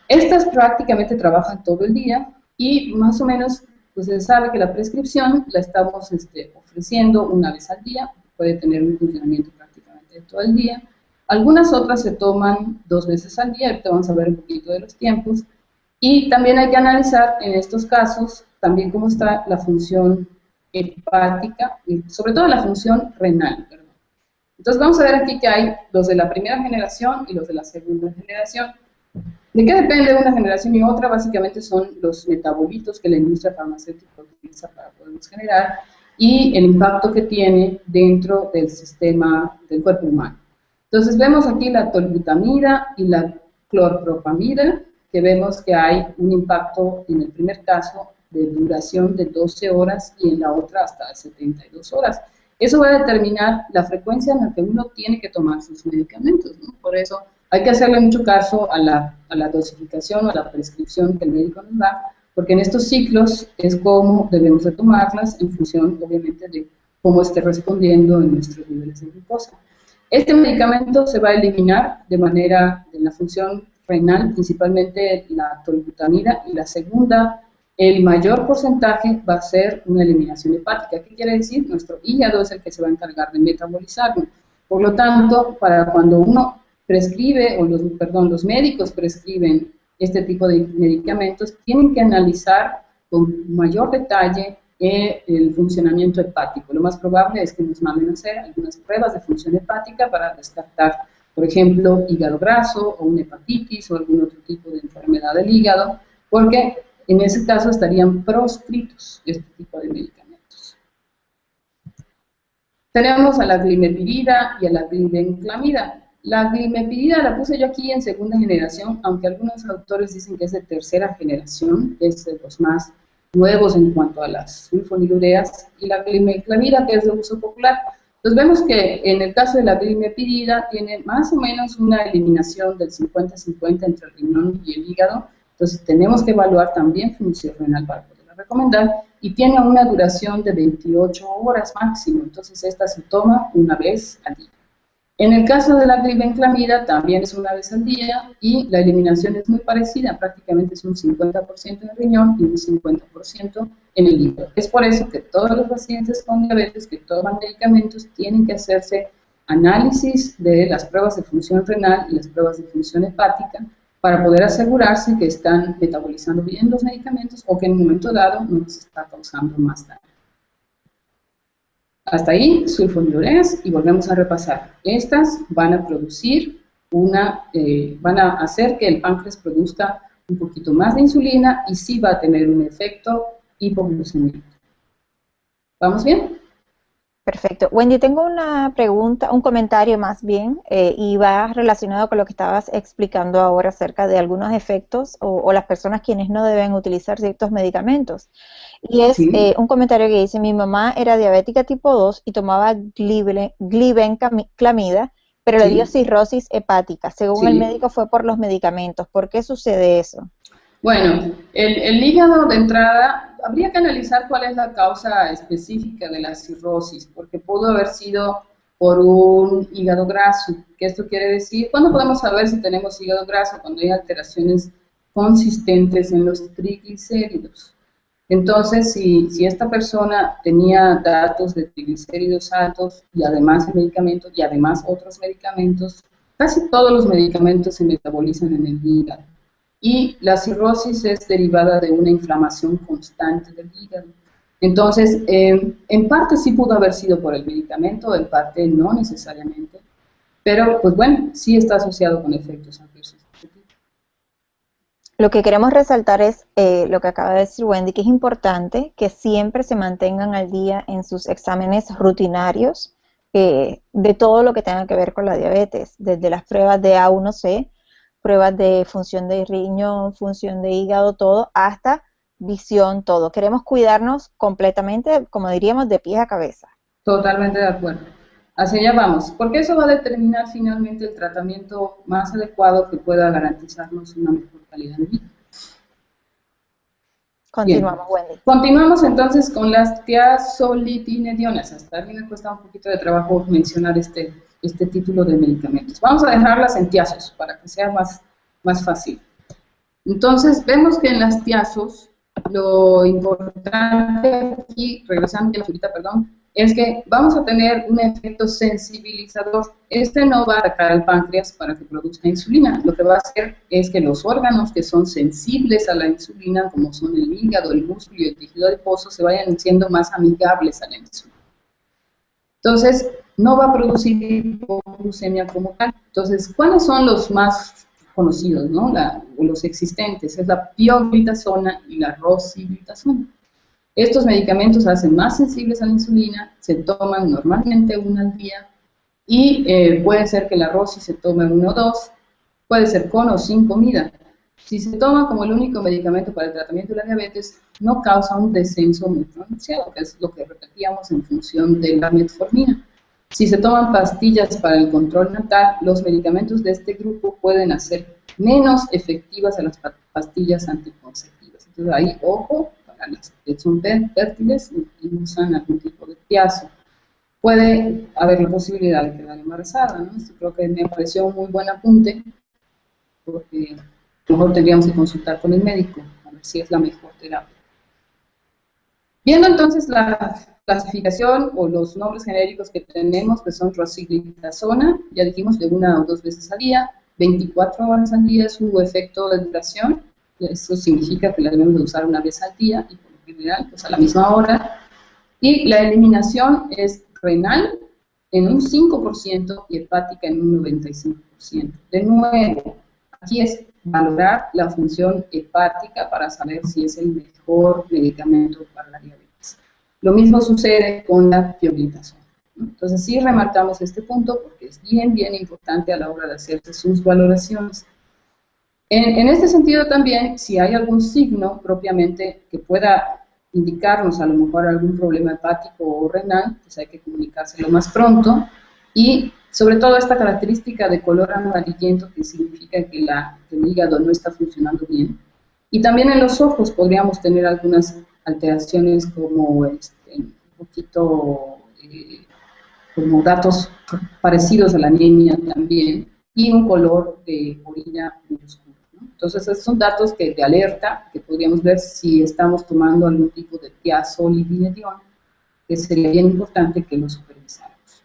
Estas prácticamente trabajan todo el día y más o menos pues se sabe que la prescripción la estamos ofreciendo una vez al día, puede tener un funcionamiento prácticamente todo el día. Algunas otras se toman 2 veces al día, ahorita vamos a ver un poquito de los tiempos. Y también hay que analizar en estos casos también cómo está la función hepática y sobre todo la función renal, perdón. Entonces vamos a ver aquí que hay los de la primera generación y los de la segunda generación. ¿De qué depende una generación y otra? Básicamente son los metabolitos que la industria farmacéutica utiliza para poderlos generar y el impacto que tiene dentro del sistema del cuerpo humano. Entonces vemos aquí la tolbutamida y la clorpropamida, que vemos que hay un impacto en el primer caso de duración de 12 horas y en la otra hasta 72 horas. Eso va a determinar la frecuencia en la que uno tiene que tomar sus medicamentos, ¿no? Por eso hay que hacerle mucho caso a la dosificación o a la prescripción que el médico nos da, porque en estos ciclos es como debemos de tomarlas en función, obviamente, de cómo esté respondiendo en nuestros niveles de glucosa. Este medicamento se va a eliminar de la función renal, principalmente la tolbutamida, y la segunda, el mayor porcentaje va a ser una eliminación hepática. ¿Qué quiere decir? Nuestro hígado es el que se va a encargar de metabolizarlo. Por lo tanto, para cuando uno prescribe, los médicos prescriben este tipo de medicamentos, tienen que analizar con mayor detalle el funcionamiento hepático. Lo más probable es que nos manden a hacer algunas pruebas de función hepática para descartar, por ejemplo, hígado graso o una hepatitis o algún otro tipo de enfermedad del hígado, porque en ese caso estarían proscritos este tipo de medicamentos. Tenemos a la glimepirida y a la glibenclamida. La glimepirida la puse yo aquí en segunda generación, aunque algunos autores dicen que es de tercera generación, es de los más nuevos en cuanto a las sulfonilureas, y la glibenclamida, que es de uso popular. Entonces vemos que en el caso de la glimepirida tiene más o menos una eliminación del 50-50 entre el riñón y el hígado. Entonces tenemos que evaluar también función renal para poderla recomendar, y tiene una duración de 28 horas máximo, entonces esta se toma una vez al día. En el caso de la glibenclamida también es una vez al día y la eliminación es muy parecida, prácticamente es un 50% en el riñón y un 50% en el hígado. Es por eso que todos los pacientes con diabetes que toman medicamentos tienen que hacerse análisis de las pruebas de función renal y las pruebas de función hepática para poder asegurarse que están metabolizando bien los medicamentos o que en un momento dado no les está causando más daño. Hasta ahí, sulfonilureas, y volvemos a repasar. Estas van a producir van a hacer que el páncreas produzca un poquito más de insulina y sí va a tener un efecto hipoglucémico. ¿Vamos bien? Perfecto. Wendy, tengo una pregunta, un comentario más bien, y va relacionado con lo que estabas explicando ahora acerca de algunos efectos o las personas quienes no deben utilizar ciertos medicamentos. Y es Sí. un comentario que dice: mi mamá era diabética tipo 2 y tomaba glibenclamida, pero le dio Sí, cirrosis hepática. Según el sí. médico fue por los medicamentos. ¿Por qué sucede eso? Bueno, el hígado de entrada, habría que analizar cuál es la causa específica de la cirrosis, porque pudo haber sido por un hígado graso. ¿Qué esto quiere decir? ¿Cuándo podemos saber si tenemos hígado graso? Cuando hay alteraciones consistentes en los triglicéridos. Entonces, si esta persona tenía datos de triglicéridos altos y además el medicamento y además otros medicamentos, casi todos los medicamentos se metabolizan en el hígado. Y la cirrosis es derivada de una inflamación constante del hígado. Entonces, en parte sí pudo haber sido por el medicamento, en parte no necesariamente, pero pues bueno, sí está asociado con efectos adversos. Lo que queremos resaltar es lo que acaba de decir Wendy, que es importante que siempre se mantengan al día en sus exámenes rutinarios de todo lo que tenga que ver con la diabetes, desde las pruebas de A1C, pruebas de función de riñón, función de hígado, todo, hasta visión, todo. Queremos cuidarnos completamente, como diríamos, de pies a cabeza. Totalmente de acuerdo. Hacia allá vamos, porque eso va a determinar finalmente el tratamiento más adecuado que pueda garantizarnos una mejor calidad de vida. Bien, Continuamos, Wendy. continuamos entonces con las tiazolidinedionas. Hasta a mí me cuesta un poquito de trabajo mencionar este título de medicamentos. Vamos a dejarlas en tiazos para que sea más fácil. Entonces, vemos que en las tiazos, lo importante aquí, regresando a la figurita, perdón, es que vamos a tener un efecto sensibilizador. Este no va a atacar al páncreas para que produzca insulina. Lo que va a hacer es que los órganos que son sensibles a la insulina, como son el hígado, el músculo y el tejido adiposo, se vayan siendo más amigables a la insulina. Entonces, no va a producir hipoglucemia como tal. Entonces, ¿cuáles son los más conocidos, ¿no? Los existentes, es la pioglitazona y la rosiglitazona. Estos medicamentos hacen más sensibles a la insulina, se toman normalmente una al día y puede ser que la rosi se tome uno o dos, puede ser con o sin comida. Si se toma como el único medicamento para el tratamiento de la diabetes, no causa un descenso muy pronunciado, que es lo que repetíamos en función de la metformina. Si se toman pastillas para el control natal, los medicamentos de este grupo pueden hacer menos efectivas a las pastillas anticonceptivas. Entonces ahí, ojo, para las que son fértiles y usan algún tipo de tiazo. Puede haber la posibilidad de quedar embarazada, ¿no? Esto creo que me pareció un muy buen apunte, porque a lo mejor tendríamos que consultar con el médico, a ver si es la mejor terapia. Viendo entonces la clasificación o los nombres genéricos que tenemos, que son rosiglitazona, ya dijimos de 1 o 2 veces al día, 24 horas al día es su efecto de duración, eso significa que la debemos de usar una vez al día y por lo general pues a la misma hora, y la eliminación es renal en un 5% y hepática en un 95%. De nuevo, aquí es valorar la función hepática para saber si es el mejor medicamento para la diabetes. Lo mismo sucede con la pioglitazona. Entonces sí remarcamos este punto porque es bien importante a la hora de hacerse sus valoraciones. En este sentido también, si hay algún signo propiamente que pueda indicarnos a lo mejor algún problema hepático o renal, pues hay que comunicárselo más pronto. Y sobre todo esta característica de color amarillento que significa que el hígado no está funcionando bien. Y también en los ojos podríamos tener algunas alteraciones como un poquito como datos parecidos a la anemia también y un color de orina muy oscuro, ¿no? Entonces esos son datos de alerta que podríamos ver si estamos tomando algún tipo de tiazolidinediol, que sería bien importante que lo supervisáramos.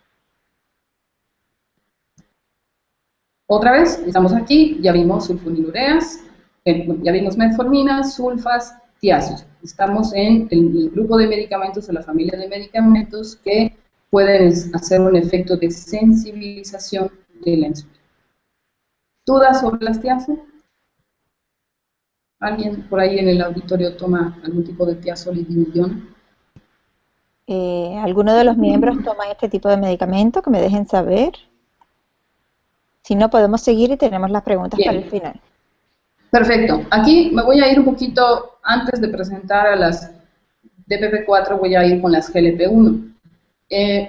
Otra vez, estamos aquí, ya vimos sulfonilureas, ya vimos metformina, sulfas, tiazos. Estamos en el grupo de medicamentos de la familia de medicamentos que pueden hacer un efecto de sensibilización de la insulina. ¿Dudas sobre las tiazos? ¿Alguien por ahí en el auditorio toma algún tipo de tiazolidinediol? ¿Alguno de los miembros toma este tipo de medicamento? Que me dejen saber. Si no, podemos seguir y tenemos las preguntas para el final. Perfecto. Aquí me voy a ir un poquito, antes de presentar a las DPP4, voy a ir con las GLP-1.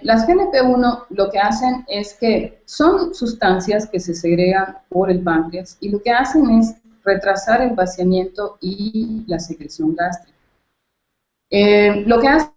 Las GLP-1 lo que hacen es que son sustancias que se segregan por el páncreas y lo que hacen es retrasar el vaciamiento y la secreción gástrica. Lo que hace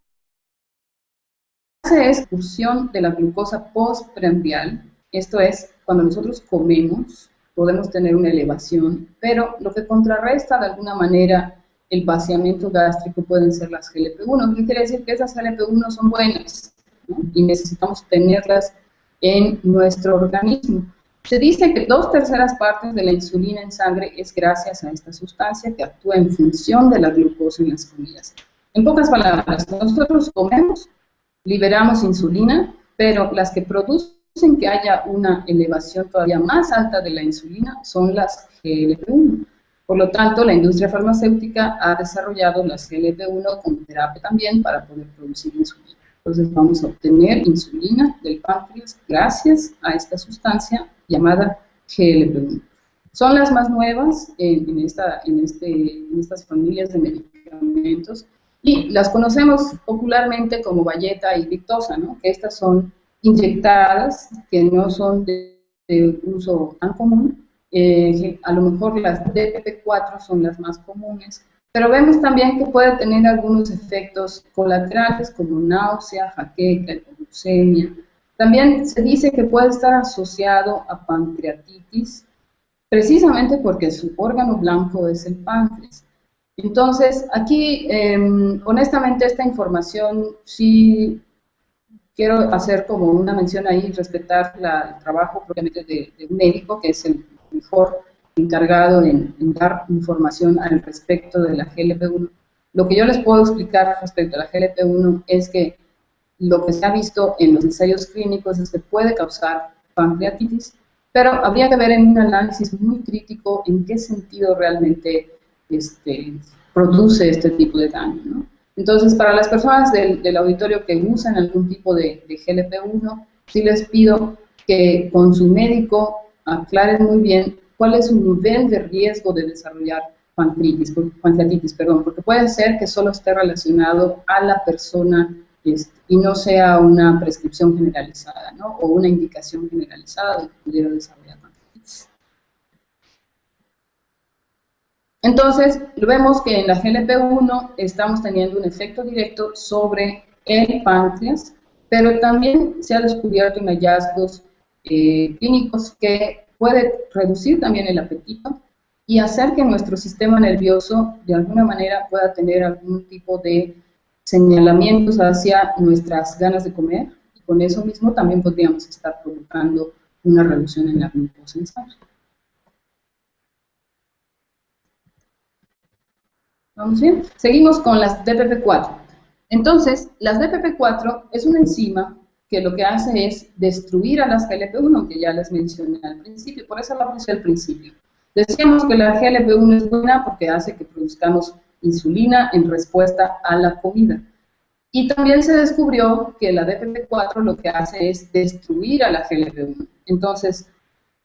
es expulsión de la glucosa postprandial, esto es, cuando nosotros comemos, podemos tener una elevación, pero lo que contrarresta de alguna manera el vaciamiento gástrico pueden ser las GLP-1. ¿Qué quiere decir? Que esas GLP-1 son buenas, ¿no? Y necesitamos tenerlas en nuestro organismo. Se dice que 2/3 partes de la insulina en sangre es gracias a esta sustancia que actúa en función de la glucosa en las comidas. En pocas palabras, nosotros comemos, liberamos insulina, pero las que producen que haya una elevación todavía más alta de la insulina son las GLP-1. Por lo tanto, la industria farmacéutica ha desarrollado las GLP-1 como terapia también para poder producir insulina. Entonces vamos a obtener insulina del páncreas gracias a esta sustancia llamada GLP-1. Son las más nuevas en estas familias de medicamentos y las conocemos popularmente como Byetta y Victoza, ¿no? Que estas son inyectadas, que no son de uso tan común. A lo mejor las DPP4 son las más comunes, pero vemos también que puede tener algunos efectos colaterales como náusea, jaqueca, hipoglucemia. También se dice que puede estar asociado a pancreatitis, precisamente porque su órgano blanco es el páncreas. Entonces, aquí, honestamente, esta información sí quiero hacer como una mención ahí, respetar el trabajo propiamente de un médico, que es el mejor encargado en dar información al respecto de la GLP-1. Lo que yo les puedo explicar respecto a la GLP-1 es que lo que se ha visto en los ensayos clínicos es que puede causar pancreatitis, pero habría que ver en un análisis muy crítico en qué sentido realmente produce este tipo de daño, ¿no? Entonces, para las personas del auditorio que usan algún tipo de GLP-1, sí les pido que con su médico aclaren muy bien cuál es su nivel de riesgo de desarrollar pancreatitis, porque puede ser que solo esté relacionado a la persona y no sea una prescripción generalizada, ¿no? O una indicación generalizada de que pudiera desarrollar pancreatitis. Entonces, vemos que en la GLP-1 estamos teniendo un efecto directo sobre el páncreas, pero también se ha descubierto en hallazgos clínicos que puede reducir también el apetito y hacer que nuestro sistema nervioso de alguna manera pueda tener algún tipo de señalamientos hacia nuestras ganas de comer, y con eso mismo también podríamos estar provocando una reducción en la glucosa en sangre. ¿Vamos bien? Seguimos con las DPP-4. Entonces, las DPP-4 es una enzima que lo que hace es destruir a las GLP-1, que ya les mencioné al principio, por eso la puse al principio. Decíamos que la GLP-1 es buena porque hace que produzcamos insulina en respuesta a la comida. Y también se descubrió que la DPP-4 lo que hace es destruir a la GLP-1. Entonces,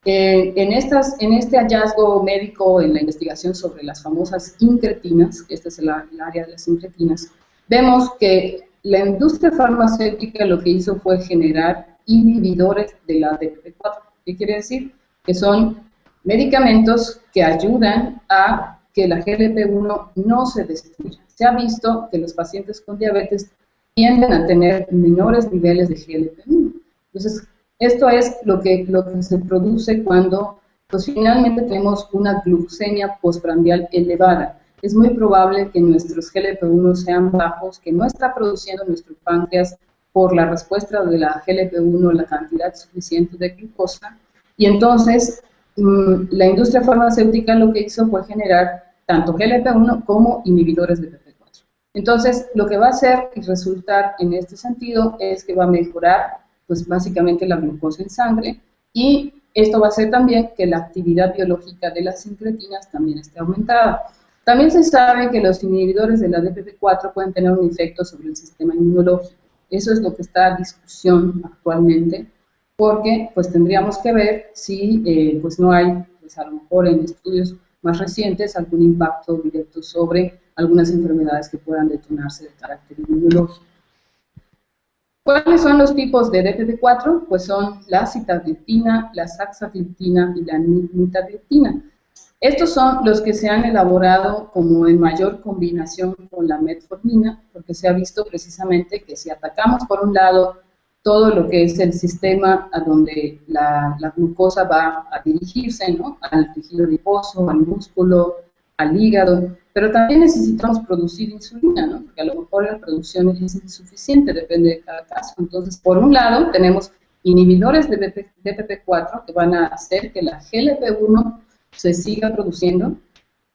en este hallazgo médico, en la investigación sobre las famosas incretinas, que este es el área de las incretinas, vemos que la industria farmacéutica lo que hizo fue generar inhibidores de la DPP-4. ¿Qué quiere decir? Que son medicamentos que ayudan a que la GLP-1 no se destruya. Se ha visto que los pacientes con diabetes tienden a tener menores niveles de GLP-1. Entonces, esto es lo que se produce cuando pues, finalmente tenemos una glucemia postprandial elevada. Es muy probable que nuestros GLP-1 sean bajos, que no está produciendo nuestro páncreas por la respuesta de la GLP-1 la cantidad suficiente de glucosa, y entonces la industria farmacéutica lo que hizo fue generar tanto GLP-1 como inhibidores de DPP-4. Entonces, lo que va a hacer y resultar en este sentido es que va a mejorar pues básicamente la glucosa en sangre, y esto va a hacer también que la actividad biológica de las incretinas también esté aumentada. También se sabe que los inhibidores de la DPP-4 pueden tener un efecto sobre el sistema inmunológico. Eso es lo que está a discusión actualmente, porque pues tendríamos que ver si pues no hay, pues a lo mejor en estudios más recientes, algún impacto directo sobre algunas enfermedades que puedan detonarse de carácter inmunológico. ¿Cuáles son los tipos de DPP-4? Pues son la sitagliptina, la saxagliptina y la nitagliptina. Estos son los que se han elaborado como en mayor combinación con la metformina, porque se ha visto precisamente que si atacamos por un lado todo lo que es el sistema a donde la glucosa va a dirigirse, ¿no? Al tejido adiposo, al músculo, al hígado, pero también necesitamos producir insulina, ¿no? Porque a lo mejor la producción es insuficiente, depende de cada caso. Entonces, por un lado, tenemos inhibidores de DPP-4 que van a hacer que la GLP-1 se siga produciendo,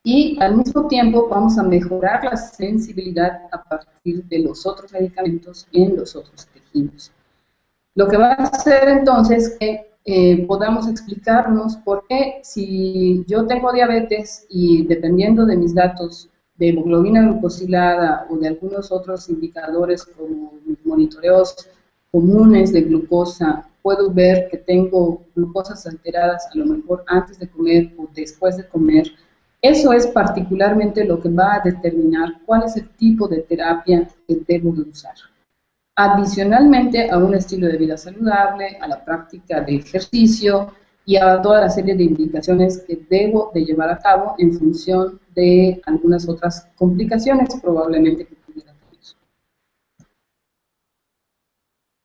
y al mismo tiempo vamos a mejorar la sensibilidad a partir de los otros medicamentos en los otros tejidos. Lo que va a hacer entonces que podamos explicarnos por qué si yo tengo diabetes y dependiendo de mis datos de hemoglobina glucosilada o de algunos otros indicadores como monitoreos comunes de glucosa, puedo ver que tengo glucosas alteradas a lo mejor antes de comer o después de comer. Eso es particularmente lo que va a determinar cuál es el tipo de terapia que debo de usar. Adicionalmente a un estilo de vida saludable, a la práctica de ejercicio y a toda la serie de indicaciones que debo de llevar a cabo en función de algunas otras complicaciones probablemente que pudiera tener.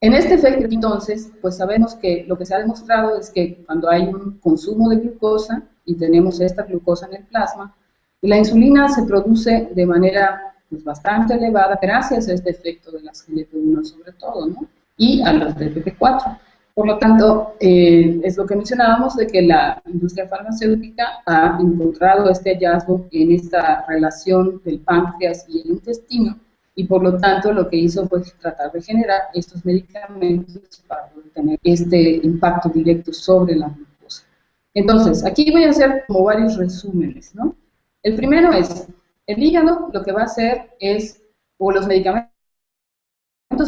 En este efecto, entonces, pues sabemos que lo que se ha demostrado es que cuando hay un consumo de glucosa y tenemos esta glucosa en el plasma, la insulina se produce de manera pues, bastante elevada gracias a este efecto de las GLP-1 sobre todo, ¿no? Y a las DPP-4. Por lo tanto, es lo que mencionábamos de que la industria farmacéutica ha encontrado este hallazgo en esta relación del páncreas y el intestino, y por lo tanto lo que hizo fue tratar de generar estos medicamentos para poder tener este impacto directo sobre la glucosa. Entonces, aquí voy a hacer como varios resúmenes, ¿no? El primero es, el hígado lo que va a hacer es, o los medicamentos,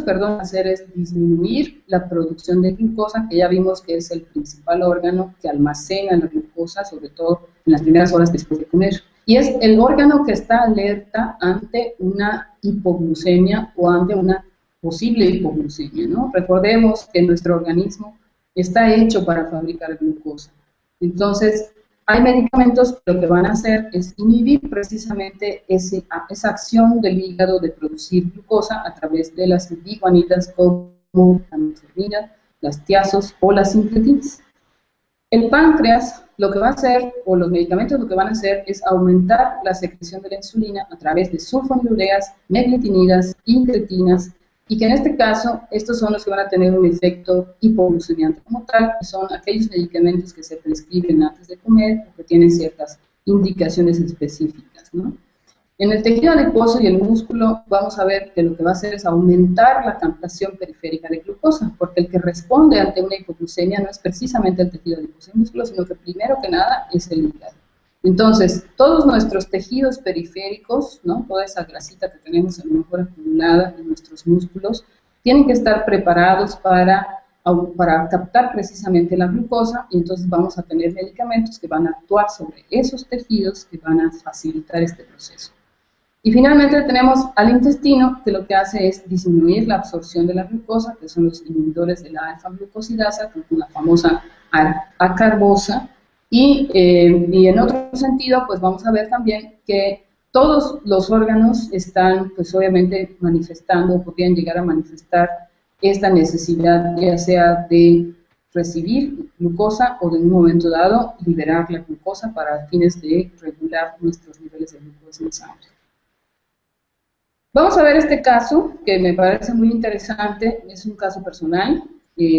perdón, hacer es disminuir la producción de glucosa, que ya vimos que es el principal órgano que almacena la glucosa, sobre todo en las primeras horas después de comer. Y es el órgano que está alerta ante una hipoglucemia o ante una posible hipoglucemia, ¿no? Recordemos que nuestro organismo está hecho para fabricar glucosa. Entonces, hay medicamentos que lo que van a hacer es inhibir precisamente esa acción del hígado de producir glucosa a través de las biguanidas como la metformina, las tiazos o las incretinas. El páncreas lo que va a hacer, o los medicamentos lo que van a hacer, es aumentar la secreción de la insulina a través de sulfonilureas, meglitinidas, incretinas, y que en este caso, estos son los que van a tener un efecto hipoglucemiante como tal, que son aquellos medicamentos que se prescriben antes de comer o que tienen ciertas indicaciones específicas, ¿no? En el tejido adiposo y el músculo vamos a ver que lo que va a hacer es aumentar la captación periférica de glucosa, porque el que responde ante una hipoglucemia no es precisamente el tejido adiposo y músculo, sino que primero que nada es el hígado. Entonces, todos nuestros tejidos periféricos, ¿no? Toda esa grasita que tenemos a lo mejor acumulada en nuestros músculos, tienen que estar preparados para captar precisamente la glucosa, y entonces vamos a tener medicamentos que van a actuar sobre esos tejidos que van a facilitar este proceso. Y finalmente tenemos al intestino, que lo que hace es disminuir la absorción de la glucosa, que son los inhibidores de la alfa-glucosidasa, con la famosa acarbosa, y en otro sentido, pues vamos a ver también que todos los órganos están, pues obviamente, manifestando, podrían llegar a manifestar esta necesidad, ya sea de recibir glucosa o de en un momento dado liberar la glucosa para fines de regular nuestros niveles de glucosa en sangre. Vamos a ver este caso, que me parece muy interesante, es un caso personal,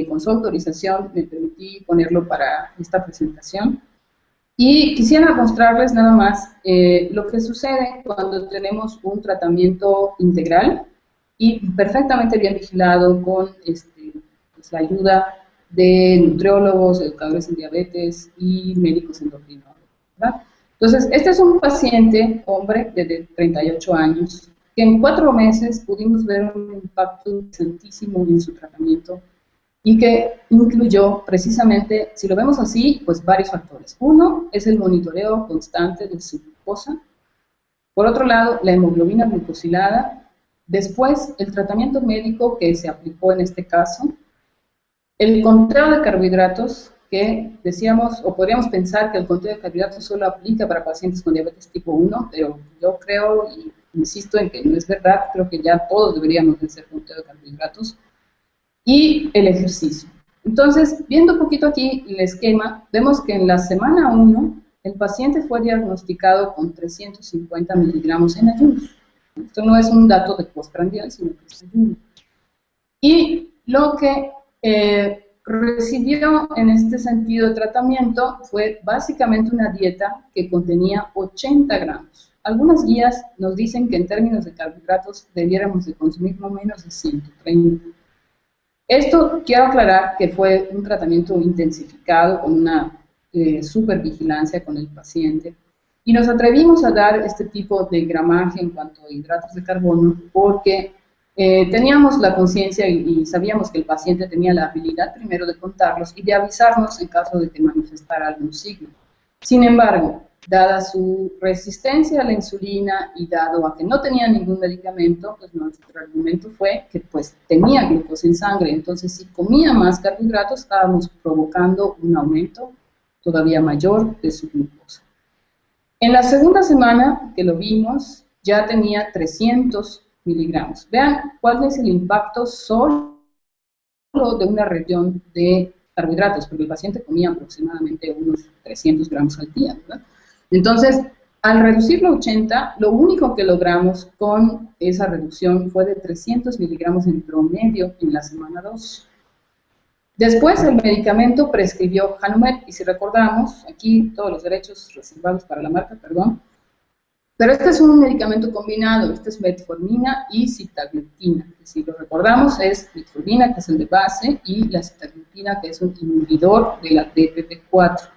con su autorización me permití ponerlo para esta presentación. Y quisiera mostrarles nada más lo que sucede cuando tenemos un tratamiento integral y perfectamente bien vigilado con pues, la ayuda de nutriólogos, educadores en diabetes y médicos endocrinólogos, ¿verdad? Entonces, este es un paciente, hombre de 38 años, que en 4 meses pudimos ver un impacto interesantísimo en su tratamiento y que incluyó precisamente, si lo vemos así, pues varios factores. Uno es el monitoreo constante de su glucosa. Por otro lado, la hemoglobina glucosilada. Después, el tratamiento médico que se aplicó en este caso. El conteo de carbohidratos, que decíamos, o podríamos pensar que el conteo de carbohidratos solo aplica para pacientes con diabetes tipo 1, pero yo creo, y insisto en que no es verdad, creo que ya todos deberíamos de hacer conteo de carbohidratos, y el ejercicio. Entonces, viendo un poquito aquí el esquema, vemos que en la semana 1, el paciente fue diagnosticado con 350 miligramos en ayunos. Esto no es un dato de postprandial, sino que es ayuno. Y lo que recibió en este sentido de tratamiento fue básicamente una dieta que contenía 80 gramos. Algunas guías nos dicen que en términos de carbohidratos debiéramos de consumir no menos de 130. Esto quiero aclarar que fue un tratamiento intensificado con una supervigilancia con el paciente, y nos atrevimos a dar este tipo de gramaje en cuanto a hidratos de carbono porque teníamos la conciencia y sabíamos que el paciente tenía la habilidad primero de contarlos y de avisarnos en caso de que manifestara algún signo. Sin embargo, dada su resistencia a la insulina y dado a que no tenía ningún medicamento, pues nuestro argumento fue que pues tenía glucosa en sangre, entonces si comía más carbohidratos estábamos provocando un aumento todavía mayor de su glucosa. En la segunda semana que lo vimos, ya tenía 300 miligramos. Vean cuál es el impacto solo de una región de carbohidratos, porque el paciente comía aproximadamente unos 300 gramos al día, ¿verdad? Entonces, al reducirlo a 80, lo único que logramos con esa reducción fue de 300 miligramos en promedio en la semana 2. Después el medicamento prescribió Hanumet, y si recordamos, aquí todos los derechos reservados para la marca, perdón, pero este es un medicamento combinado, este es metformina y sitagliptina, que si lo recordamos es metformina, que es el de base, y la sitagliptina, que es un inhibidor de la DPP4.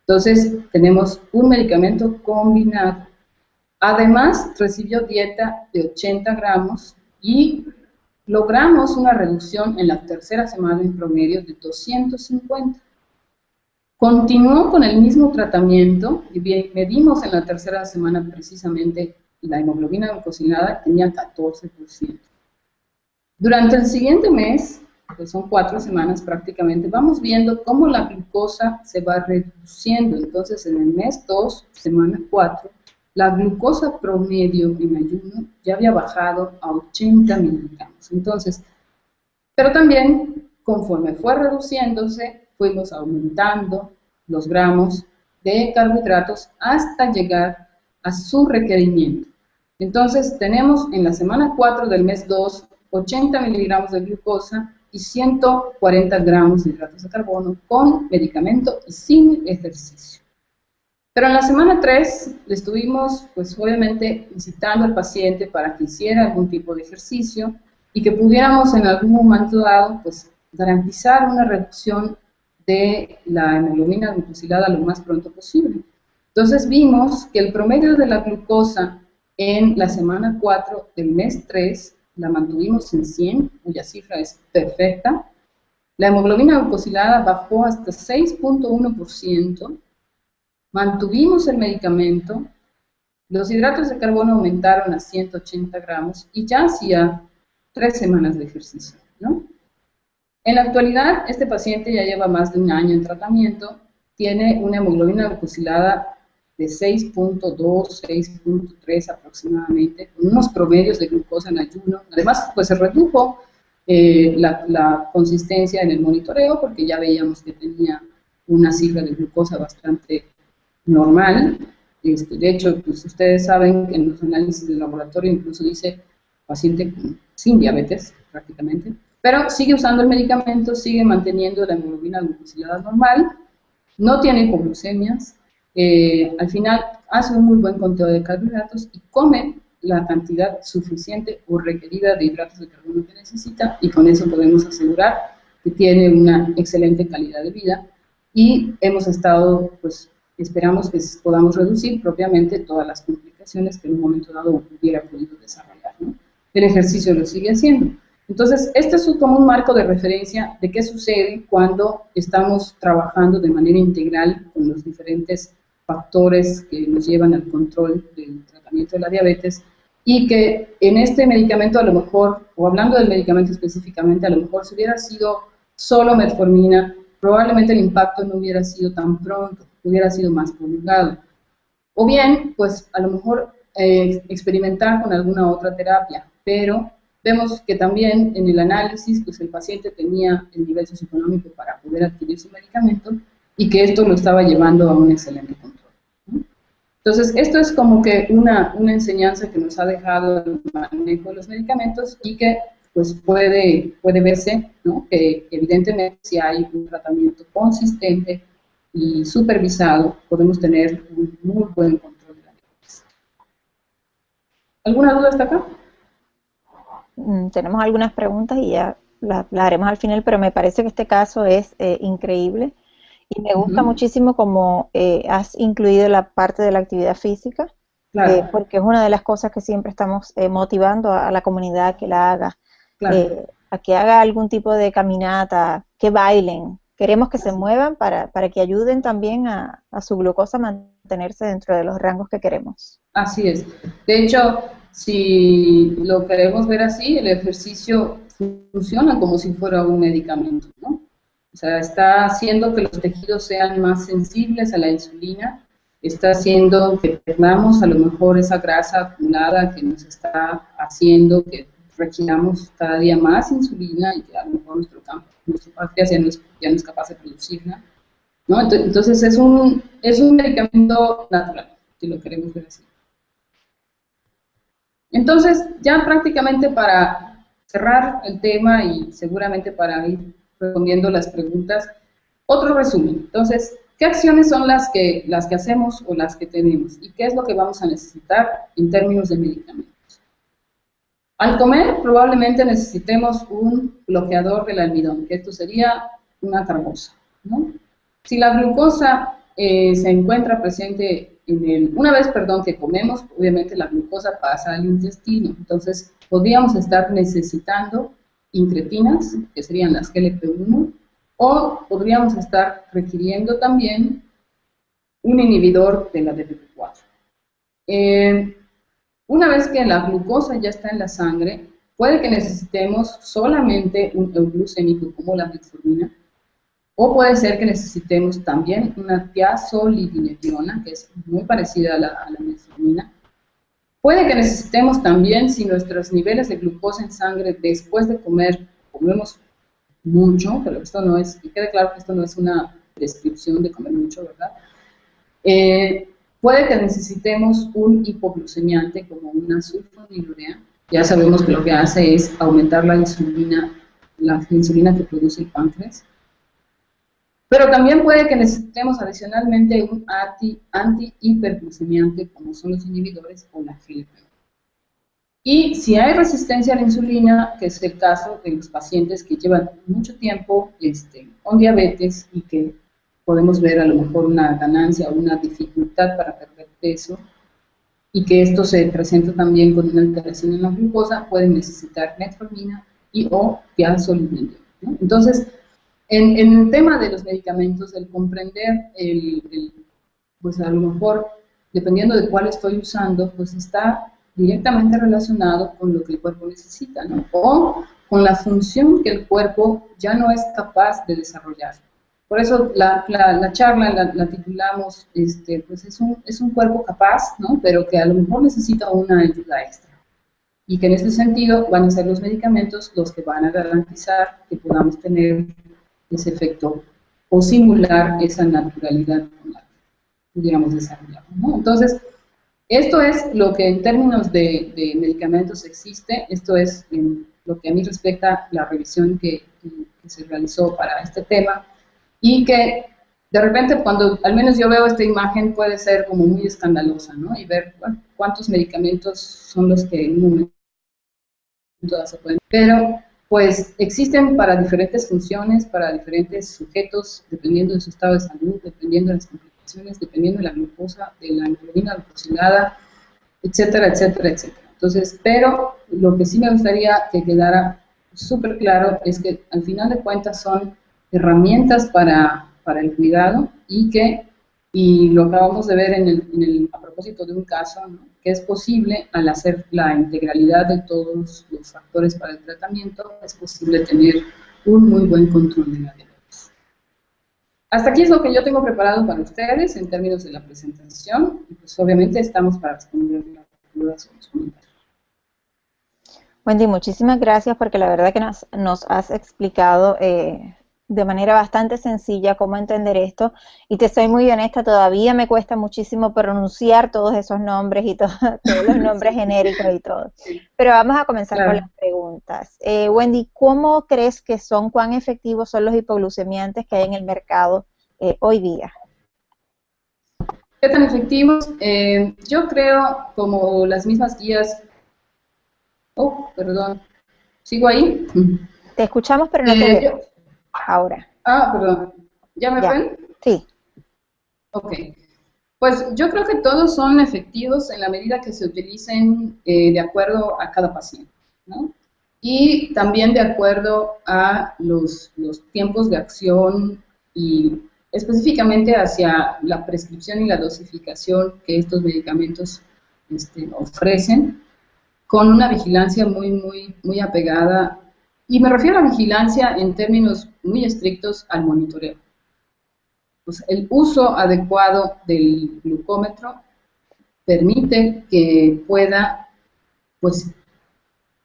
Entonces, tenemos un medicamento combinado. Además, recibió dieta de 80 gramos y logramos una reducción en la tercera semana en promedio de 250. Continuó con el mismo tratamiento y medimos en la tercera semana precisamente la hemoglobina glucosilada, tenía 14%. Durante el siguiente mes, que son 4 semanas prácticamente, vamos viendo cómo la glucosa se va reduciendo. Entonces, en el mes 2, semana 4, la glucosa promedio en ayuno ya había bajado a 80 miligramos. Entonces, pero también, conforme fue reduciéndose, fuimos aumentando los gramos de carbohidratos hasta llegar a su requerimiento. Entonces, tenemos en la semana 4 del mes 2, 80 miligramos de glucosa y 140 gramos de hidratos de carbono con medicamento y sin ejercicio. Pero en la semana 3 le estuvimos, pues obviamente, incitando al paciente para que hiciera algún tipo de ejercicio y que pudiéramos en algún momento dado, pues, garantizar una reducción de la hemoglobina glucosilada lo más pronto posible. Entonces vimos que el promedio de la glucosa en la semana 4 del mes 3 la mantuvimos en 100, cuya cifra es perfecta. La hemoglobina glucosilada bajó hasta 6.1%. Mantuvimos el medicamento, los hidratos de carbono aumentaron a 180 gramos y ya hacía 3 semanas de ejercicio, ¿no? En la actualidad, este paciente ya lleva más de un año en tratamiento, tiene una hemoglobina glucosilada de 6.2, 6.3 aproximadamente, con unos promedios de glucosa en ayuno. Además, pues se redujo la consistencia en el monitoreo porque ya veíamos que tenía una cifra de glucosa bastante normal. De hecho, pues ustedes saben que en los análisis de laboratorio incluso dice paciente sin diabetes prácticamente, pero sigue usando el medicamento, sigue manteniendo la hemoglobina glucosilada normal, no tiene hipoglucemias, al final hace un muy buen conteo de carbohidratos y come la cantidad suficiente o requerida de hidratos de carbono que necesita, y con eso podemos asegurar que tiene una excelente calidad de vida y hemos estado, pues, esperamos que podamos reducir propiamente todas las complicaciones que en un momento dado hubiera podido desarrollar, ¿no? El ejercicio lo sigue haciendo. Entonces, este es como un marco de referencia de qué sucede cuando estamos trabajando de manera integral con los diferentes factores que nos llevan al control del tratamiento de la diabetes, y que en este medicamento a lo mejor, o hablando del medicamento específicamente, a lo mejor si hubiera sido solo metformina, probablemente el impacto no hubiera sido tan pronto, hubiera sido más prolongado. O bien, pues a lo mejor experimentar con alguna otra terapia, pero vemos que también en el análisis, pues el paciente tenía el nivel socioeconómico para poder adquirir su medicamento y que esto lo estaba llevando a un excelente control, ¿no? Entonces, esto es como que una enseñanza que nos ha dejado el manejo de los medicamentos y que pues puede verse, ¿no?, que evidentemente si hay un tratamiento consistente y supervisado, podemos tener un muy buen control de la diabetes. ¿Alguna duda hasta acá? Tenemos algunas preguntas y ya las haremos al final, pero me parece que este caso es increíble y me gusta muchísimo cómo has incluido la parte de la actividad física, Claro. porque es una de las cosas que siempre estamos motivando a la comunidad que la haga, Claro. a que haga algún tipo de caminata, que bailen. Queremos que se muevan para que ayuden también a su glucosa a mantenerse dentro de los rangos que queremos. Así es. De hecho, si lo queremos ver así, el ejercicio funciona como si fuera un medicamento, ¿no? O sea, está haciendo que los tejidos sean más sensibles a la insulina, está haciendo que perdamos a lo mejor esa grasa acumulada que nos está haciendo que requiramos cada día más insulina y que a lo mejor nuestro páncreas ya no es capaz de producirla, ¿no? Entonces es un medicamento natural, si lo queremos ver así. Entonces, ya prácticamente para cerrar el tema y seguramente para ir respondiendo las preguntas, otro resumen. Entonces, ¿qué acciones son las que hacemos o las que tenemos? ¿Y qué es lo que vamos a necesitar en términos de medicamentos? Al comer, probablemente necesitemos un bloqueador del almidón, que esto sería una carbosa, ¿no? Si la glucosa se encuentra presente una vez, perdón, que comemos, obviamente la glucosa pasa al intestino, entonces podríamos estar necesitando incretinas, que serían las GLP-1, o podríamos estar requiriendo también un inhibidor de la DPP-4. Una vez que la glucosa ya está en la sangre, puede que necesitemos solamente un euglucémico como la metformina, o puede ser que necesitemos también una tiazolidinediona, que es muy parecida a la metformina. Puede que necesitemos también, si nuestros niveles de glucosa en sangre después de comer, comemos mucho, pero esto no es, que quede claro que esto no es una prescripción de comer mucho, ¿verdad? Puede que necesitemos un hipoglucemiante como una sulfonilurea. Ya sabemos que lo que hace es aumentar la insulina que produce el páncreas. Pero también puede que necesitemos adicionalmente un anti-hiperglucemiante como son los inhibidores o la GLP. Y si hay resistencia a la insulina, que es el caso de los pacientes que llevan mucho tiempo con diabetes y que podemos ver a lo mejor una ganancia o una dificultad para perder peso, y que esto se presenta también con una alteración en la glucosa, pueden necesitar metformina y o tiazolidinediona, ¿no? Entonces, en el tema de los medicamentos, el comprender, pues a lo mejor, dependiendo de cuál estoy usando, pues está directamente relacionado con lo que el cuerpo necesita, ¿no? O con la función que el cuerpo ya no es capaz de desarrollar. Por eso la charla la titulamos, pues es un cuerpo capaz, ¿no? Pero que a lo mejor necesita una ayuda extra. Y que en este sentido van a ser los medicamentos los que van a garantizar que podamos tener ese efecto o simular esa naturalidad con la que pudiéramos desarrollar, ¿no? Entonces, esto es lo que en términos de medicamentos existe, esto es en lo que a mí respecta la revisión que se realizó para este tema, y que de repente cuando al menos yo veo esta imagen puede ser como muy escandalosa, ¿no? Y ver cuántos medicamentos son los que en un momento se pueden, pero pues existen para diferentes funciones, para diferentes sujetos, dependiendo de su estado de salud, dependiendo de las complicaciones, dependiendo de la glucosa, de la hemoglobina glucosilada, etcétera, etcétera, etcétera. Entonces, pero lo que sí me gustaría que quedara súper claro es que al final de cuentas son herramientas para el cuidado y lo acabamos de ver a propósito de un caso, ¿no? Que es posible, al hacer la integralidad de todos los factores para el tratamiento, es posible tener un muy buen control de la diabetes. Hasta aquí es lo que yo tengo preparado para ustedes en términos de la presentación, y pues obviamente estamos para responder las dudas o los comentarios. Wendy, muchísimas gracias porque la verdad que nos has explicado de manera bastante sencilla cómo entender esto, y te soy muy honesta, todavía me cuesta muchísimo pronunciar todos esos nombres y todos los nombres genéricos y todo. Pero vamos a comenzar con las preguntas. Wendy, ¿cómo crees que cuán efectivos son los hipoglucemiantes que hay en el mercado hoy día? ¿Qué tan efectivos? Yo creo, como las mismas guías... Oh, perdón. ¿Sigo ahí? Te escuchamos, pero no te veo. Ahora. Ah, perdón. ¿Ya me ven? Sí. Ok. Pues yo creo que todos son efectivos en la medida que se utilicen de acuerdo a cada paciente, ¿no? Y también de acuerdo a los tiempos de acción y específicamente hacia la prescripción y la dosificación que estos medicamentos ofrecen, con una vigilancia muy apegada. Y me refiero a vigilancia en términos muy estrictos al monitoreo. Pues el uso adecuado del glucómetro permite que pueda, pues,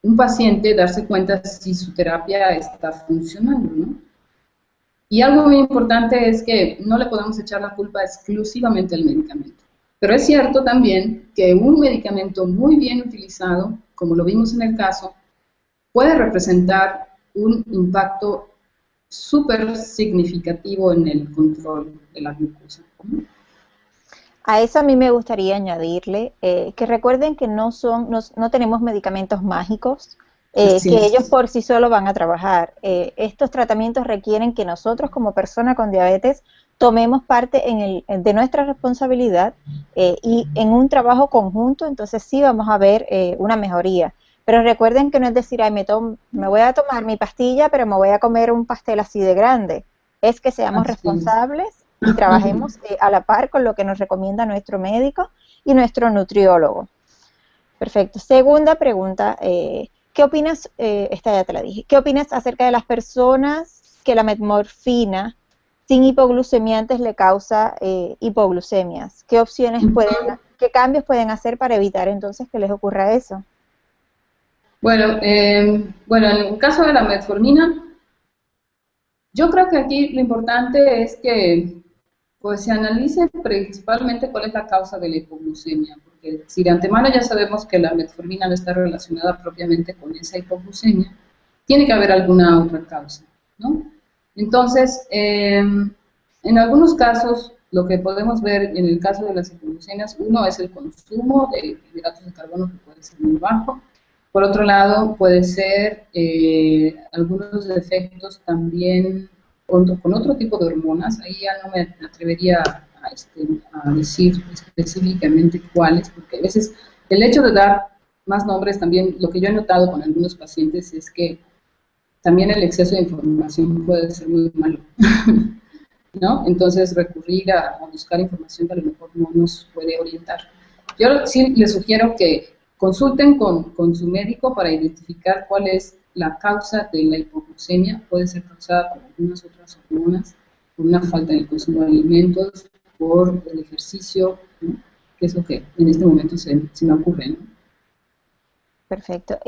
un paciente darse cuenta si su terapia está funcionando, ¿no? Y algo muy importante es que no le podemos echar la culpa exclusivamente al medicamento. Pero es cierto también que un medicamento muy bien utilizado, como lo vimos en el caso, puede representar un impacto súper significativo en el control de la glucosa. A eso a mí me gustaría añadirle que recuerden que no tenemos medicamentos mágicos, que ellos por sí solos van a trabajar. Estos tratamientos requieren que nosotros como persona con diabetes tomemos parte de nuestra responsabilidad y en un trabajo conjunto, entonces sí vamos a ver una mejoría. Pero recuerden que no es decir, ay, me voy a tomar mi pastilla, pero me voy a comer un pastel así de grande. Es que seamos Así es. responsables y trabajemos a la par con lo que nos recomienda nuestro médico y nuestro nutriólogo. Perfecto. Segunda pregunta, ¿qué opinas, esta ya te la dije, ¿qué opinas acerca de las personas que la metmorfina sin hipoglucemiantes le causa hipoglucemias? ¿Qué opciones qué cambios pueden hacer para evitar entonces que les ocurra eso? Bueno, en el caso de la metformina, yo creo que aquí lo importante es que pues se analice principalmente cuál es la causa de la hipoglucemia, porque si de antemano ya sabemos que la metformina no está relacionada propiamente con esa hipoglucemia, tiene que haber alguna otra causa, ¿no? Entonces, en algunos casos, lo que podemos ver en el caso de las hipoglucemias, uno es el consumo de hidratos de carbono que puede ser muy bajo. Por otro lado, puede ser algunos defectos también con otro tipo de hormonas. Ahí ya no me atrevería a decir específicamente cuáles, porque a veces el hecho de dar más nombres también, lo que yo he notado con algunos pacientes es que también el exceso de información puede ser muy malo, ¿no? Entonces recurrir a buscar información que a lo mejor no nos puede orientar. Yo sí les sugiero que consulten con su médico para identificar cuál es la causa de la hipoglucemia. Puede ser causada por algunas otras hormonas, por una falta en el consumo de alimentos, por el ejercicio, ¿no? Que es lo que en este momento se me ocurre, ¿no? Perfecto.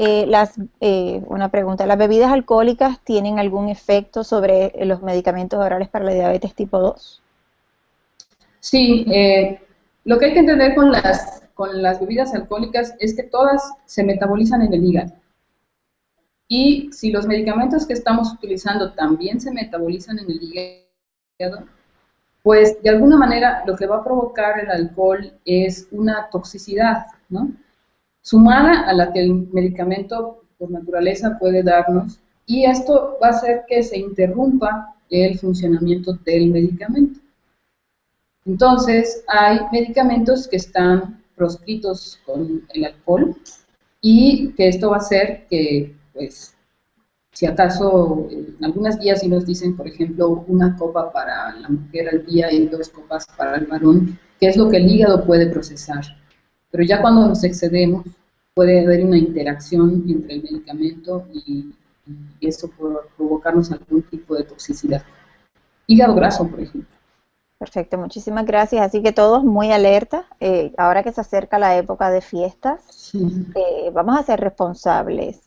Una pregunta, ¿las bebidas alcohólicas tienen algún efecto sobre los medicamentos orales para la diabetes tipo 2? Sí, lo que hay que entender con las bebidas alcohólicas es que todas se metabolizan en el hígado. Y si los medicamentos que estamos utilizando también se metabolizan en el hígado, pues de alguna manera lo que va a provocar el alcohol es una toxicidad, ¿no? Sumada a la que el medicamento por naturaleza puede darnos, y esto va a hacer que se interrumpa el funcionamiento del medicamento. Entonces, hay medicamentos que están proscritos con el alcohol y que esto va a hacer que, pues, si acaso en algunas guías sí nos dicen, por ejemplo, una copa para la mujer al día y 2 copas para el varón, que es lo que el hígado puede procesar. Pero ya cuando nos excedemos, puede haber una interacción entre el medicamento y eso puede provocarnos algún tipo de toxicidad. Hígado graso, por ejemplo. Perfecto, muchísimas gracias. Así que todos muy alerta. Ahora que se acerca la época de fiestas, Sí. vamos a ser responsables.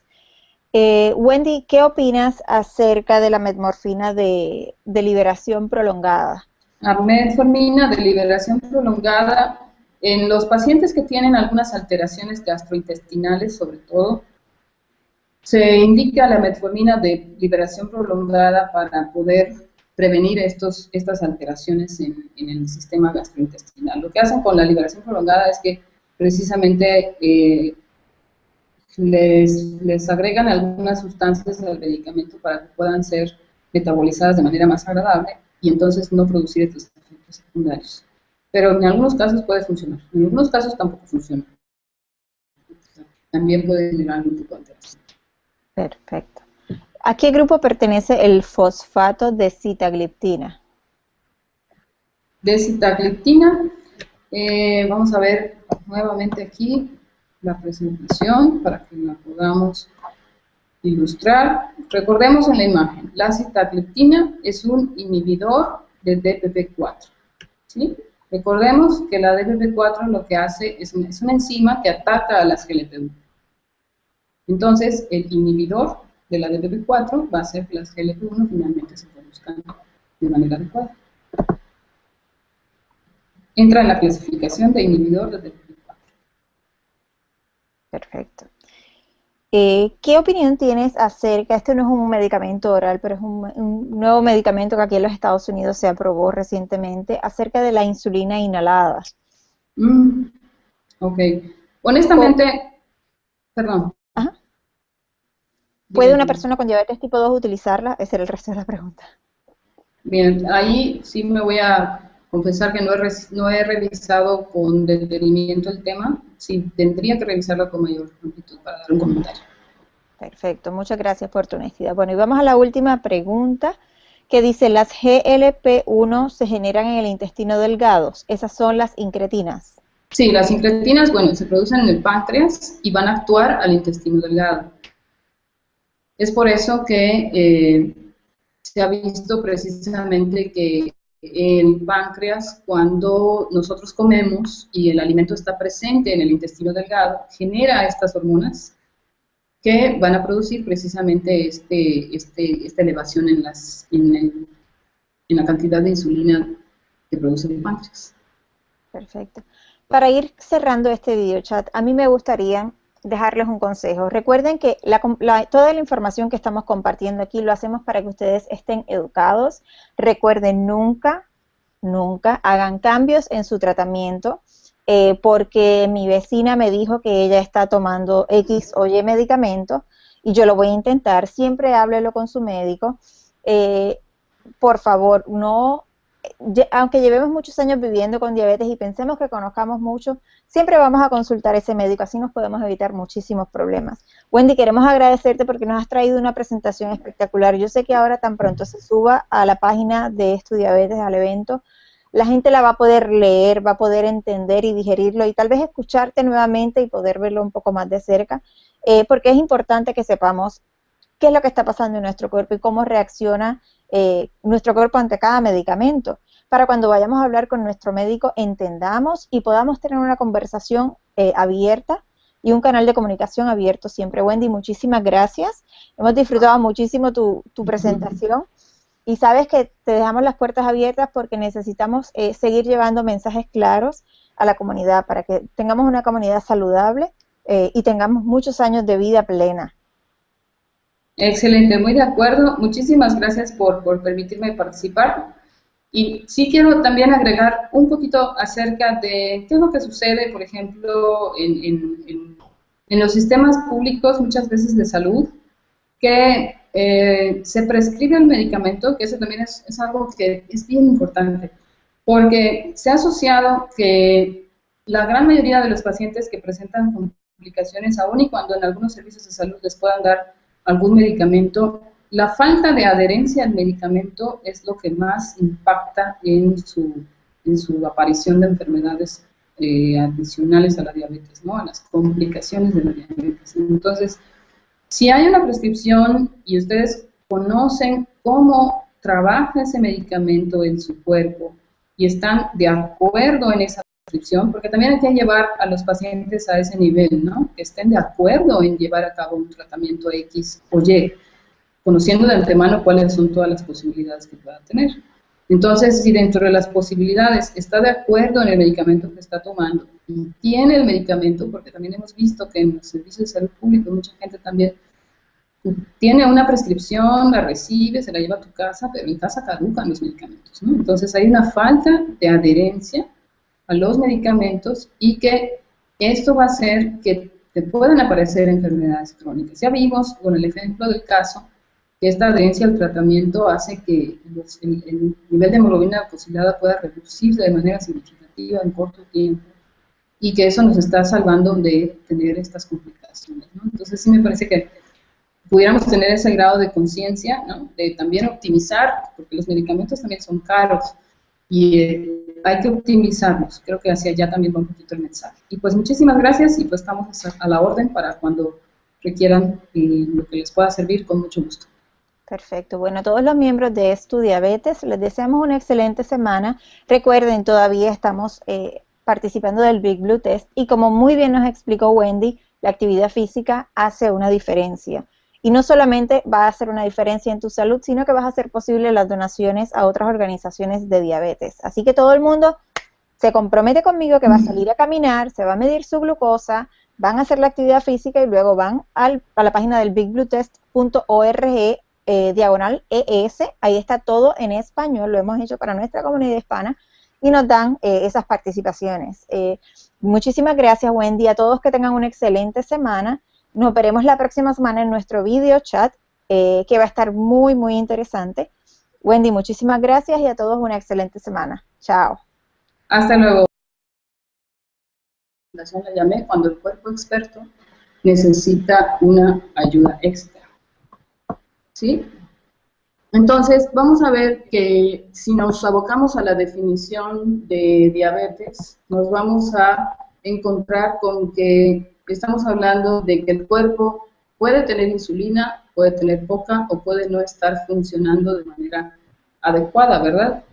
Wendy, ¿qué opinas acerca de la metmorfina de liberación prolongada? La metformina de liberación prolongada en los pacientes que tienen algunas alteraciones gastrointestinales, sobre todo, se indica la metformina de liberación prolongada para poder prevenir estas alteraciones en el sistema gastrointestinal. Lo que hacen con la liberación prolongada es que precisamente les agregan algunas sustancias al medicamento para que puedan ser metabolizadas de manera más agradable y entonces no producir estos efectos secundarios. Pero en algunos casos puede funcionar, en algunos casos tampoco funciona. También puede generar algún tipo de alteración. Perfecto. ¿A qué grupo pertenece el fosfato de sitagliptina? De sitagliptina, vamos a ver nuevamente aquí la presentación para que la podamos ilustrar. Recordemos en la imagen, la sitagliptina es un inhibidor de DPP4, ¿sí? Recordemos que la DPP4 lo que hace es una enzima que ataca a las GLP-1. Entonces, el inhibidor de la DPP4 va a hacer que las GLP-1 finalmente se produzcan de manera adecuada. Entra en la clasificación de inhibidor de DPP4. Perfecto. ¿Qué opinión tienes acerca, este no es un medicamento oral, pero es un nuevo medicamento que aquí en los Estados Unidos se aprobó recientemente, acerca de la insulina inhalada? Ok. Honestamente, perdón. Ajá. ¿Puede Dime, una dime. persona con diabetes tipo 2 utilizarla? Ese era el resto de la pregunta. Bien, ahí sí me voy a confesar que no he revisado con detenimiento el tema. Sí, tendría que revisarlo con mayor amplitud para dar un comentario. Perfecto, muchas gracias por tu honestidad. Bueno, y vamos a la última pregunta que dice, ¿las GLP-1 se generan en el intestino delgado? Esas son las incretinas. Sí, las incretinas, bueno, se producen en el páncreas y van a actuar al intestino delgado. Es por eso que se ha visto precisamente que el páncreas, cuando nosotros comemos y el alimento está presente en el intestino delgado, genera estas hormonas que van a producir precisamente esta elevación en la cantidad de insulina que produce el páncreas. Perfecto. Para ir cerrando este video chat, a mí me gustaría dejarles un consejo. Recuerden que toda la información que estamos compartiendo aquí lo hacemos para que ustedes estén educados. Recuerden, nunca hagan cambios en su tratamiento, porque mi vecina me dijo que ella está tomando X o Y medicamento y yo lo voy a intentar. Siempre háblelo con su médico. Por favor, no, aunque llevemos muchos años viviendo con diabetes y pensemos que conozcamos mucho, siempre vamos a consultar a ese médico, así nos podemos evitar muchísimos problemas. Wendy, queremos agradecerte porque nos has traído una presentación espectacular. Yo sé que ahora tan pronto se suba a la página de Estudiabetes, al evento, la gente la va a poder leer, va a poder entender y digerirlo y tal vez escucharte nuevamente y poder verlo un poco más de cerca, porque es importante que sepamos qué es lo que está pasando en nuestro cuerpo y cómo reacciona nuestro cuerpo ante cada medicamento, para cuando vayamos a hablar con nuestro médico entendamos y podamos tener una conversación abierta y un canal de comunicación abierto siempre. Wendy, muchísimas gracias. Hemos disfrutado muchísimo tu presentación y sabes que te dejamos las puertas abiertas porque necesitamos seguir llevando mensajes claros a la comunidad para que tengamos una comunidad saludable y tengamos muchos años de vida plena. Excelente, muy de acuerdo. Muchísimas gracias por permitirme participar. Y sí quiero también agregar un poquito acerca de qué es lo que sucede, por ejemplo, en los sistemas públicos, muchas veces de salud, que se prescribe el medicamento, que eso también es algo que es bien importante, porque se ha asociado que la gran mayoría de los pacientes que presentan complicaciones, aun y cuando en algunos servicios de salud les puedan dar algún medicamento, la falta de adherencia al medicamento es lo que más impacta en su aparición de enfermedades adicionales a la diabetes, ¿no? A las complicaciones de la diabetes. Entonces, si hay una prescripción y ustedes conocen cómo trabaja ese medicamento en su cuerpo y están de acuerdo en esa prescripción, porque también hay que llevar a los pacientes a ese nivel, ¿no? Que estén de acuerdo en llevar a cabo un tratamiento X o Y, conociendo de antemano cuáles son todas las posibilidades que pueda tener. Entonces, si dentro de las posibilidades está de acuerdo en el medicamento que está tomando y tiene el medicamento, porque también hemos visto que en los servicios de salud pública mucha gente también tiene una prescripción, la recibe, se la lleva a tu casa, pero en casa caducan los medicamentos, ¿no? Entonces hay una falta de adherencia a los medicamentos y que esto va a hacer que te puedan aparecer enfermedades crónicas. Ya vimos con el ejemplo del caso que esta adherencia al tratamiento hace que el nivel de hemoglobina glucosilada pueda reducirse de manera significativa en corto tiempo y que eso nos está salvando de tener estas complicaciones, ¿no? Entonces sí me parece que pudiéramos tener ese grado de conciencia, ¿no? De también optimizar, porque los medicamentos también son caros y hay que optimizarlos. Creo que hacia allá también va un poquito el mensaje. Y pues muchísimas gracias y pues estamos a la orden para cuando requieran lo que les pueda servir, con mucho gusto. Perfecto. Bueno, a todos los miembros de Estudiabetes les deseamos una excelente semana. Recuerden, todavía estamos participando del Big Blue Test y como muy bien nos explicó Wendy, la actividad física hace una diferencia. Y no solamente va a hacer una diferencia en tu salud, sino que vas a hacer posible las donaciones a otras organizaciones de diabetes. Así que todo el mundo se compromete conmigo que va a salir a caminar, se va a medir su glucosa, van a hacer la actividad física y luego van a la página del bigbluetest.org diagonal ES, ahí está todo en español, lo hemos hecho para nuestra comunidad hispana y nos dan esas participaciones. Muchísimas gracias, Wendy, a todos que tengan una excelente semana. Nos veremos la próxima semana en nuestro video chat, que va a estar muy, muy interesante. Wendy, muchísimas gracias y a todos una excelente semana. Chao. Hasta luego. La llamé cuando el cuerpo experto necesita una ayuda extra. ¿Sí? Entonces, vamos a ver que si nos abocamos a la definición de diabetes, nos vamos a encontrar con que estamos hablando de que el cuerpo puede tener insulina, puede tener poca o puede no estar funcionando de manera adecuada, ¿verdad?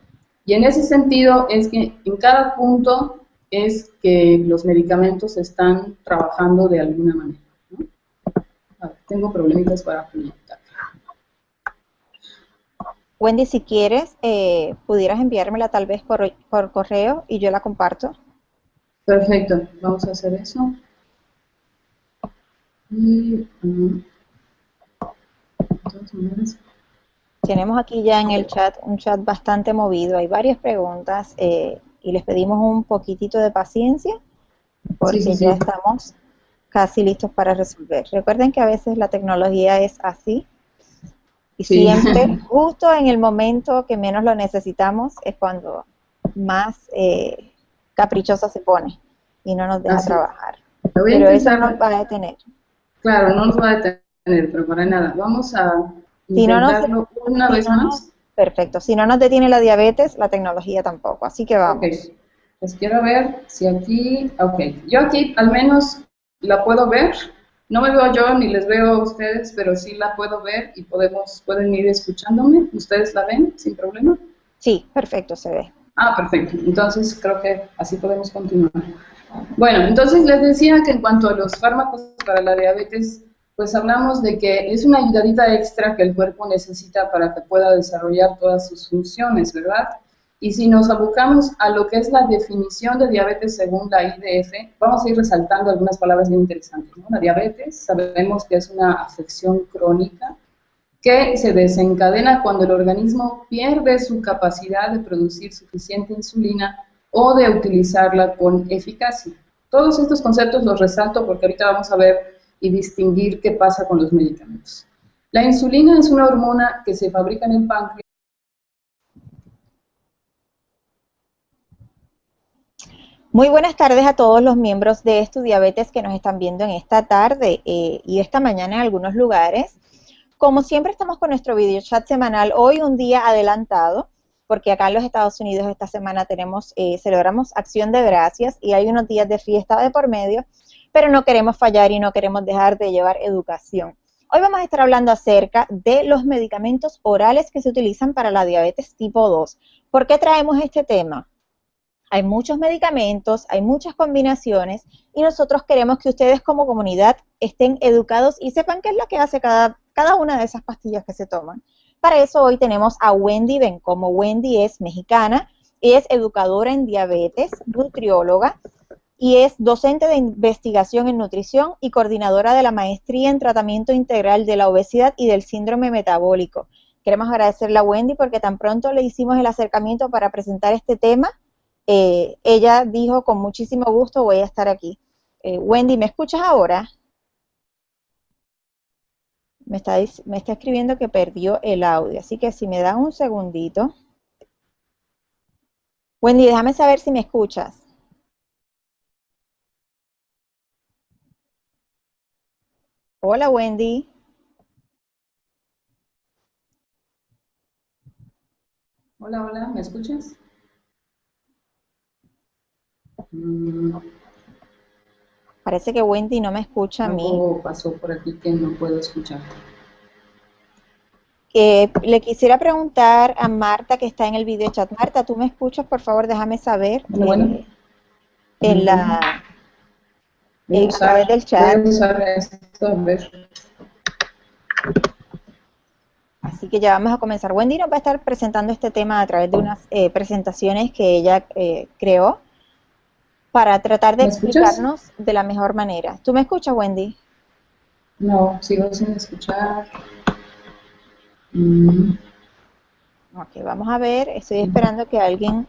Y en ese sentido es que en cada punto es que los medicamentos están trabajando de alguna manera, ¿no? A ver, tengo problemitas para proyectar. Wendy, si quieres, pudieras enviármela tal vez por correo y yo la comparto. Perfecto, vamos a hacer eso. Y, de todas maneras, Tenemos aquí ya en el chat un chat bastante movido, hay varias preguntas y les pedimos un poquitito de paciencia porque sí. ya estamos casi listos para resolver. Recuerden que a veces la tecnología es así y Sí. siempre, justo en el momento que menos lo necesitamos, es cuando más caprichosa se pone y no nos deja Así. trabajar. Lo voy a Pero eso intentar. no nos va a detener. Claro, no nos va a detener, pero para nada. Vamos a Si no nos, intentarlo una si vez no nos, más. perfecto. Si no nos detiene la diabetes, la tecnología tampoco. Así que Ok, vamos. pues quiero ver si aquí, ok, yo aquí al menos la puedo ver, no me veo yo ni les veo a ustedes, pero sí la puedo ver y pueden ir escuchándome, ¿ustedes la ven sin problema? Sí, perfecto, se ve. Ah, perfecto, entonces creo que así podemos continuar. Bueno, entonces les decía que en cuanto a los fármacos para la diabetes, pues hablamos de que es una ayudadita extra que el cuerpo necesita para que pueda desarrollar todas sus funciones, ¿verdad? Y si nos abocamos a lo que es la definición de diabetes según la IDF, vamos a ir resaltando algunas palabras bien interesantes, ¿no? La diabetes sabemos que es una afección crónica que se desencadena cuando el organismo pierde su capacidad de producir suficiente insulina o de utilizarla con eficacia. Todos estos conceptos los resalto porque ahorita vamos a ver y distinguir qué pasa con los medicamentos. La insulina es una hormona que se fabrica en el páncreas. Muy buenas tardes a todos los miembros de Estudiabetes que nos están viendo en esta tarde y esta mañana en algunos lugares. Como siempre estamos con nuestro video chat semanal, hoy un día adelantado, porque acá en los Estados Unidos esta semana celebramos Acción de Gracias y hay unos días de fiesta de por medio, pero no queremos fallar y no queremos dejar de llevar educación. Hoy vamos a estar hablando acerca de los medicamentos orales que se utilizan para la diabetes tipo 2. ¿Por qué traemos este tema? Hay muchos medicamentos, hay muchas combinaciones y nosotros queremos que ustedes como comunidad estén educados y sepan qué es lo que hace cada una de esas pastillas que se toman. Para eso hoy tenemos a Wendy Bencomo. Wendy es mexicana, es educadora en diabetes, nutrióloga y es docente de investigación en nutrición y coordinadora de la maestría en tratamiento integral de la obesidad y del síndrome metabólico. Queremos agradecerle a Wendy porque tan pronto le hicimos el acercamiento para presentar este tema. Ella dijo con muchísimo gusto voy a estar aquí. Wendy, ¿me escuchas ahora? Me está escribiendo que perdió el audio, así que si me da un segundito. Wendy, déjame saber si me escuchas. Hola, Wendy. Hola, hola, ¿me escuchas? Parece que Wendy no me escucha a mí. Algo pasó por aquí que no puedo escuchar. Le quisiera preguntar a Marta que está en el video chat. Marta, ¿tú me escuchas? Por favor, déjame saber Bueno. en la, Voy a través del chat. a usar esto, a ver. Así que ya vamos a comenzar. Wendy nos va a estar presentando este tema a través de unas presentaciones que ella creó para tratar de ¿Me escuchas? explicarnos de la mejor manera. ¿Tú me escuchas, Wendy? No, sigo sin escuchar. Ok, vamos a ver. Estoy esperando que alguien,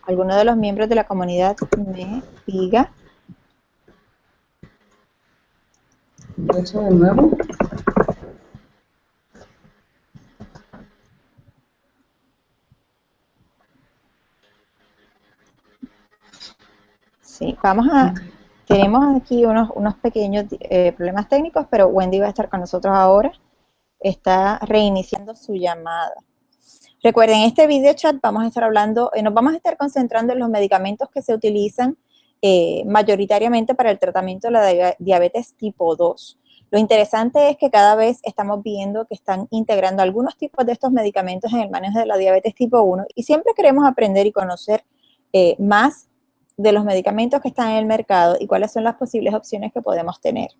alguno de los miembros de la comunidad me diga. Eso de nuevo. Tenemos aquí unos pequeños problemas técnicos, pero Wendy va a estar con nosotros ahora. Está reiniciando su llamada. Recuerden, en este video chat vamos a estar hablando, nos vamos a estar concentrando en los medicamentos que se utilizan mayoritariamente para el tratamiento de la diabetes tipo 2. Lo interesante es que cada vez estamos viendo que están integrando algunos tipos de estos medicamentos en el manejo de la diabetes tipo 1 y siempre queremos aprender y conocer más de los medicamentos que están en el mercado y cuáles son las posibles opciones que podemos tener.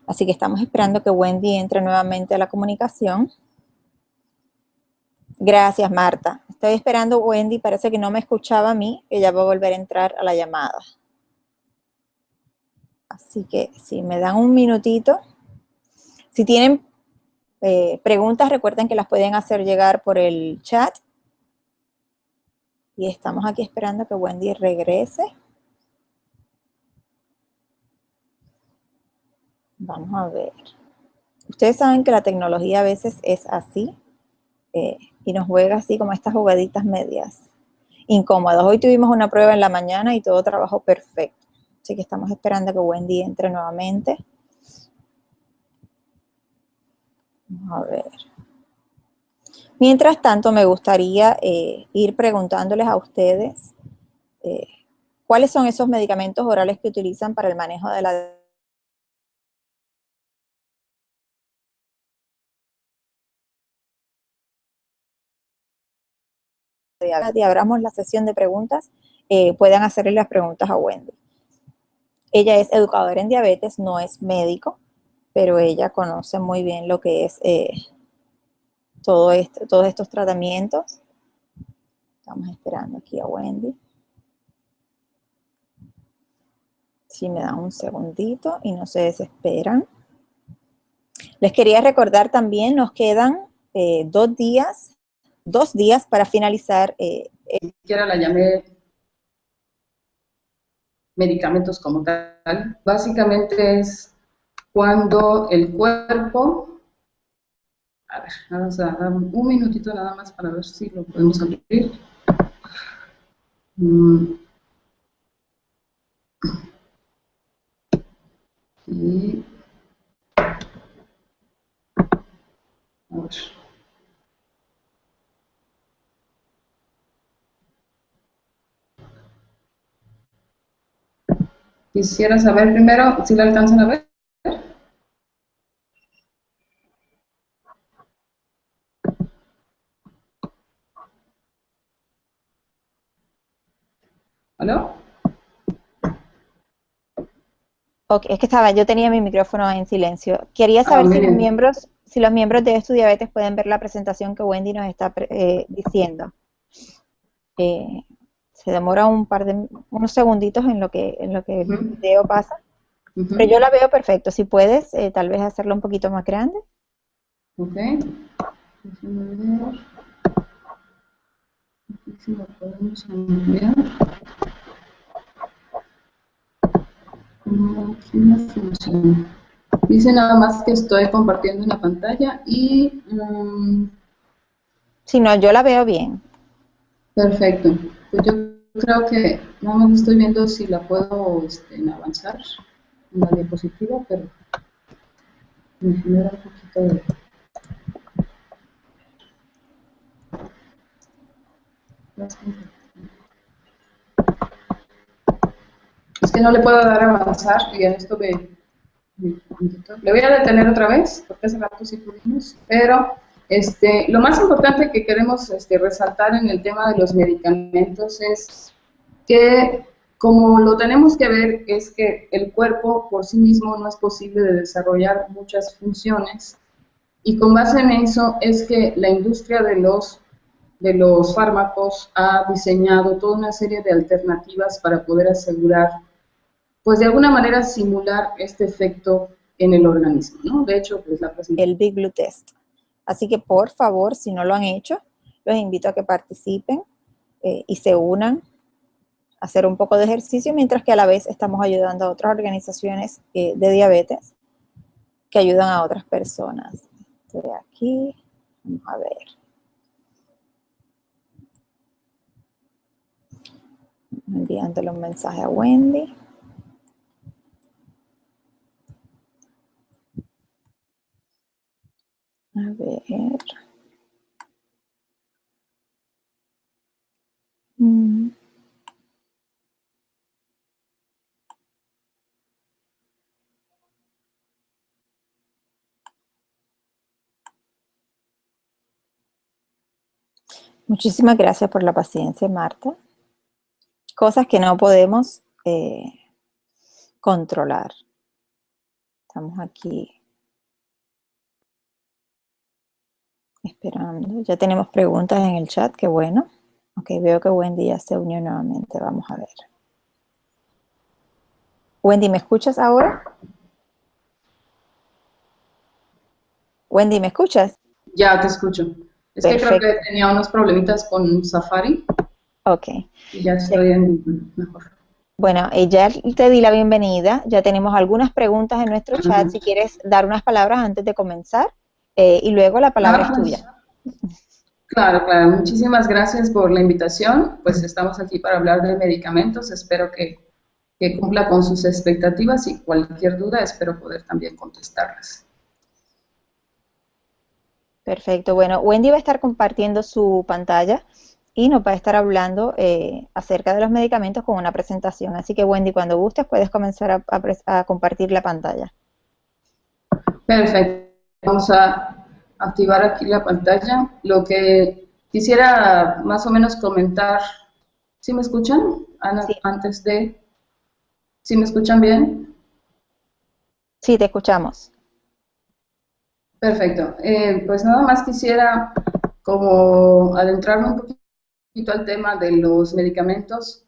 Así que estamos esperando que Wendy entre nuevamente a la comunicación. Gracias, Marta. Estoy esperando, Wendy, parece que no me escuchaba a mí, ella va a volver a entrar a la llamada. Así que si me dan un minutito. Si tienen preguntas, recuerden que las pueden hacer llegar por el chat. Y estamos aquí esperando que Wendy regrese. Vamos a ver. Ustedes saben que la tecnología a veces es así. Y nos juega así como estas jugaditas medias incómodas. Hoy tuvimos una prueba en la mañana y todo trabajó perfecto. Así que estamos esperando que Wendy entre nuevamente. Vamos a ver. Mientras tanto, me gustaría ir preguntándoles a ustedes cuáles son esos medicamentos orales que utilizan para el manejo de la diabetes. Abramos la sesión de preguntas, puedan hacerle las preguntas a Wendy. Ella es educadora en diabetes, no es médico, pero ella conoce muy bien lo que es todos estos tratamientos. Estamos esperando aquí a Wendy. Si me dan un segundito y no se desesperan. Les quería recordar también, nos quedan 2 días para finalizar. Ni siquiera la llamé medicamentos como tal. Básicamente es cuando el cuerpo, a ver, vamos a dar un minutito nada más para ver si lo podemos abrir. Y a ver. Quisiera saber primero si la alcanzan a ver. ¿Aló? Okay, es que yo tenía mi micrófono en silencio. Quería saber si los miembros de Estudiabetes pueden ver la presentación que Wendy nos está diciendo. Se demora unos segunditos en lo que el video pasa. Pero yo la veo perfecto. Si puedes, tal vez hacerlo un poquito más grande. Ok. Déjenme ver. Aquí si lo podemos ampliar. Aquí no funciona. Dice nada más que estoy compartiendo una pantalla y... Si no, yo la veo bien. Perfecto. Pues yo creo que nada más estoy viendo si la puedo avanzar en la diapositiva, pero me genera un poquito de... Es que no le puedo dar a avanzar y en esto le voy a detener otra vez, porque hace rato sí pudimos, pero lo más importante que queremos resaltar en el tema de los medicamentos es que, como lo tenemos que ver, es que el cuerpo por sí mismo no es posible de desarrollar muchas funciones, y con base en eso es que la industria de los fármacos ha diseñado toda una serie de alternativas para poder asegurar, pues de alguna manera simular este efecto en el organismo, ¿no? De hecho, pues la presentación. El Big Blue Test. Así que por favor, si no lo han hecho, los invito a que participen y se unan a hacer un poco de ejercicio, mientras que a la vez estamos ayudando a otras organizaciones de diabetes que ayudan a otras personas. Estoy aquí, vamos a ver. enviándole un mensaje a Wendy. A ver. Muchísimas gracias por la paciencia, Marta. Cosas que no podemos controlar. Estamos aquí esperando. Ya tenemos preguntas en el chat, qué bueno. Ok, veo que Wendy ya se unió nuevamente. Vamos a ver. Wendy, ¿me escuchas ahora? Wendy, ¿me escuchas? Ya te escucho. Es que creo que tenía unos problemitas con Safari. Ok. Y ya estoy mejor. Bueno, ya te di la bienvenida. Ya tenemos algunas preguntas en nuestro chat. Si quieres dar unas palabras antes de comenzar. Y luego la palabra es tuya. Claro, claro. Muchísimas gracias por la invitación. Pues estamos aquí para hablar de medicamentos. Espero que cumpla con sus expectativas y cualquier duda espero poder también contestarlas. Perfecto. Bueno, Wendy va a estar compartiendo su pantalla y nos va a estar hablando acerca de los medicamentos con una presentación. Así que Wendy, cuando gustes puedes comenzar a compartir la pantalla. Perfecto. Vamos a activar aquí la pantalla. Lo que quisiera más o menos comentar, ¿sí me escuchan? Ana, Sí. antes de... ¿Sí me escuchan bien? Sí, te escuchamos. Perfecto. Pues nada más quisiera como adentrarme un poquito al tema de los medicamentos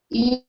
y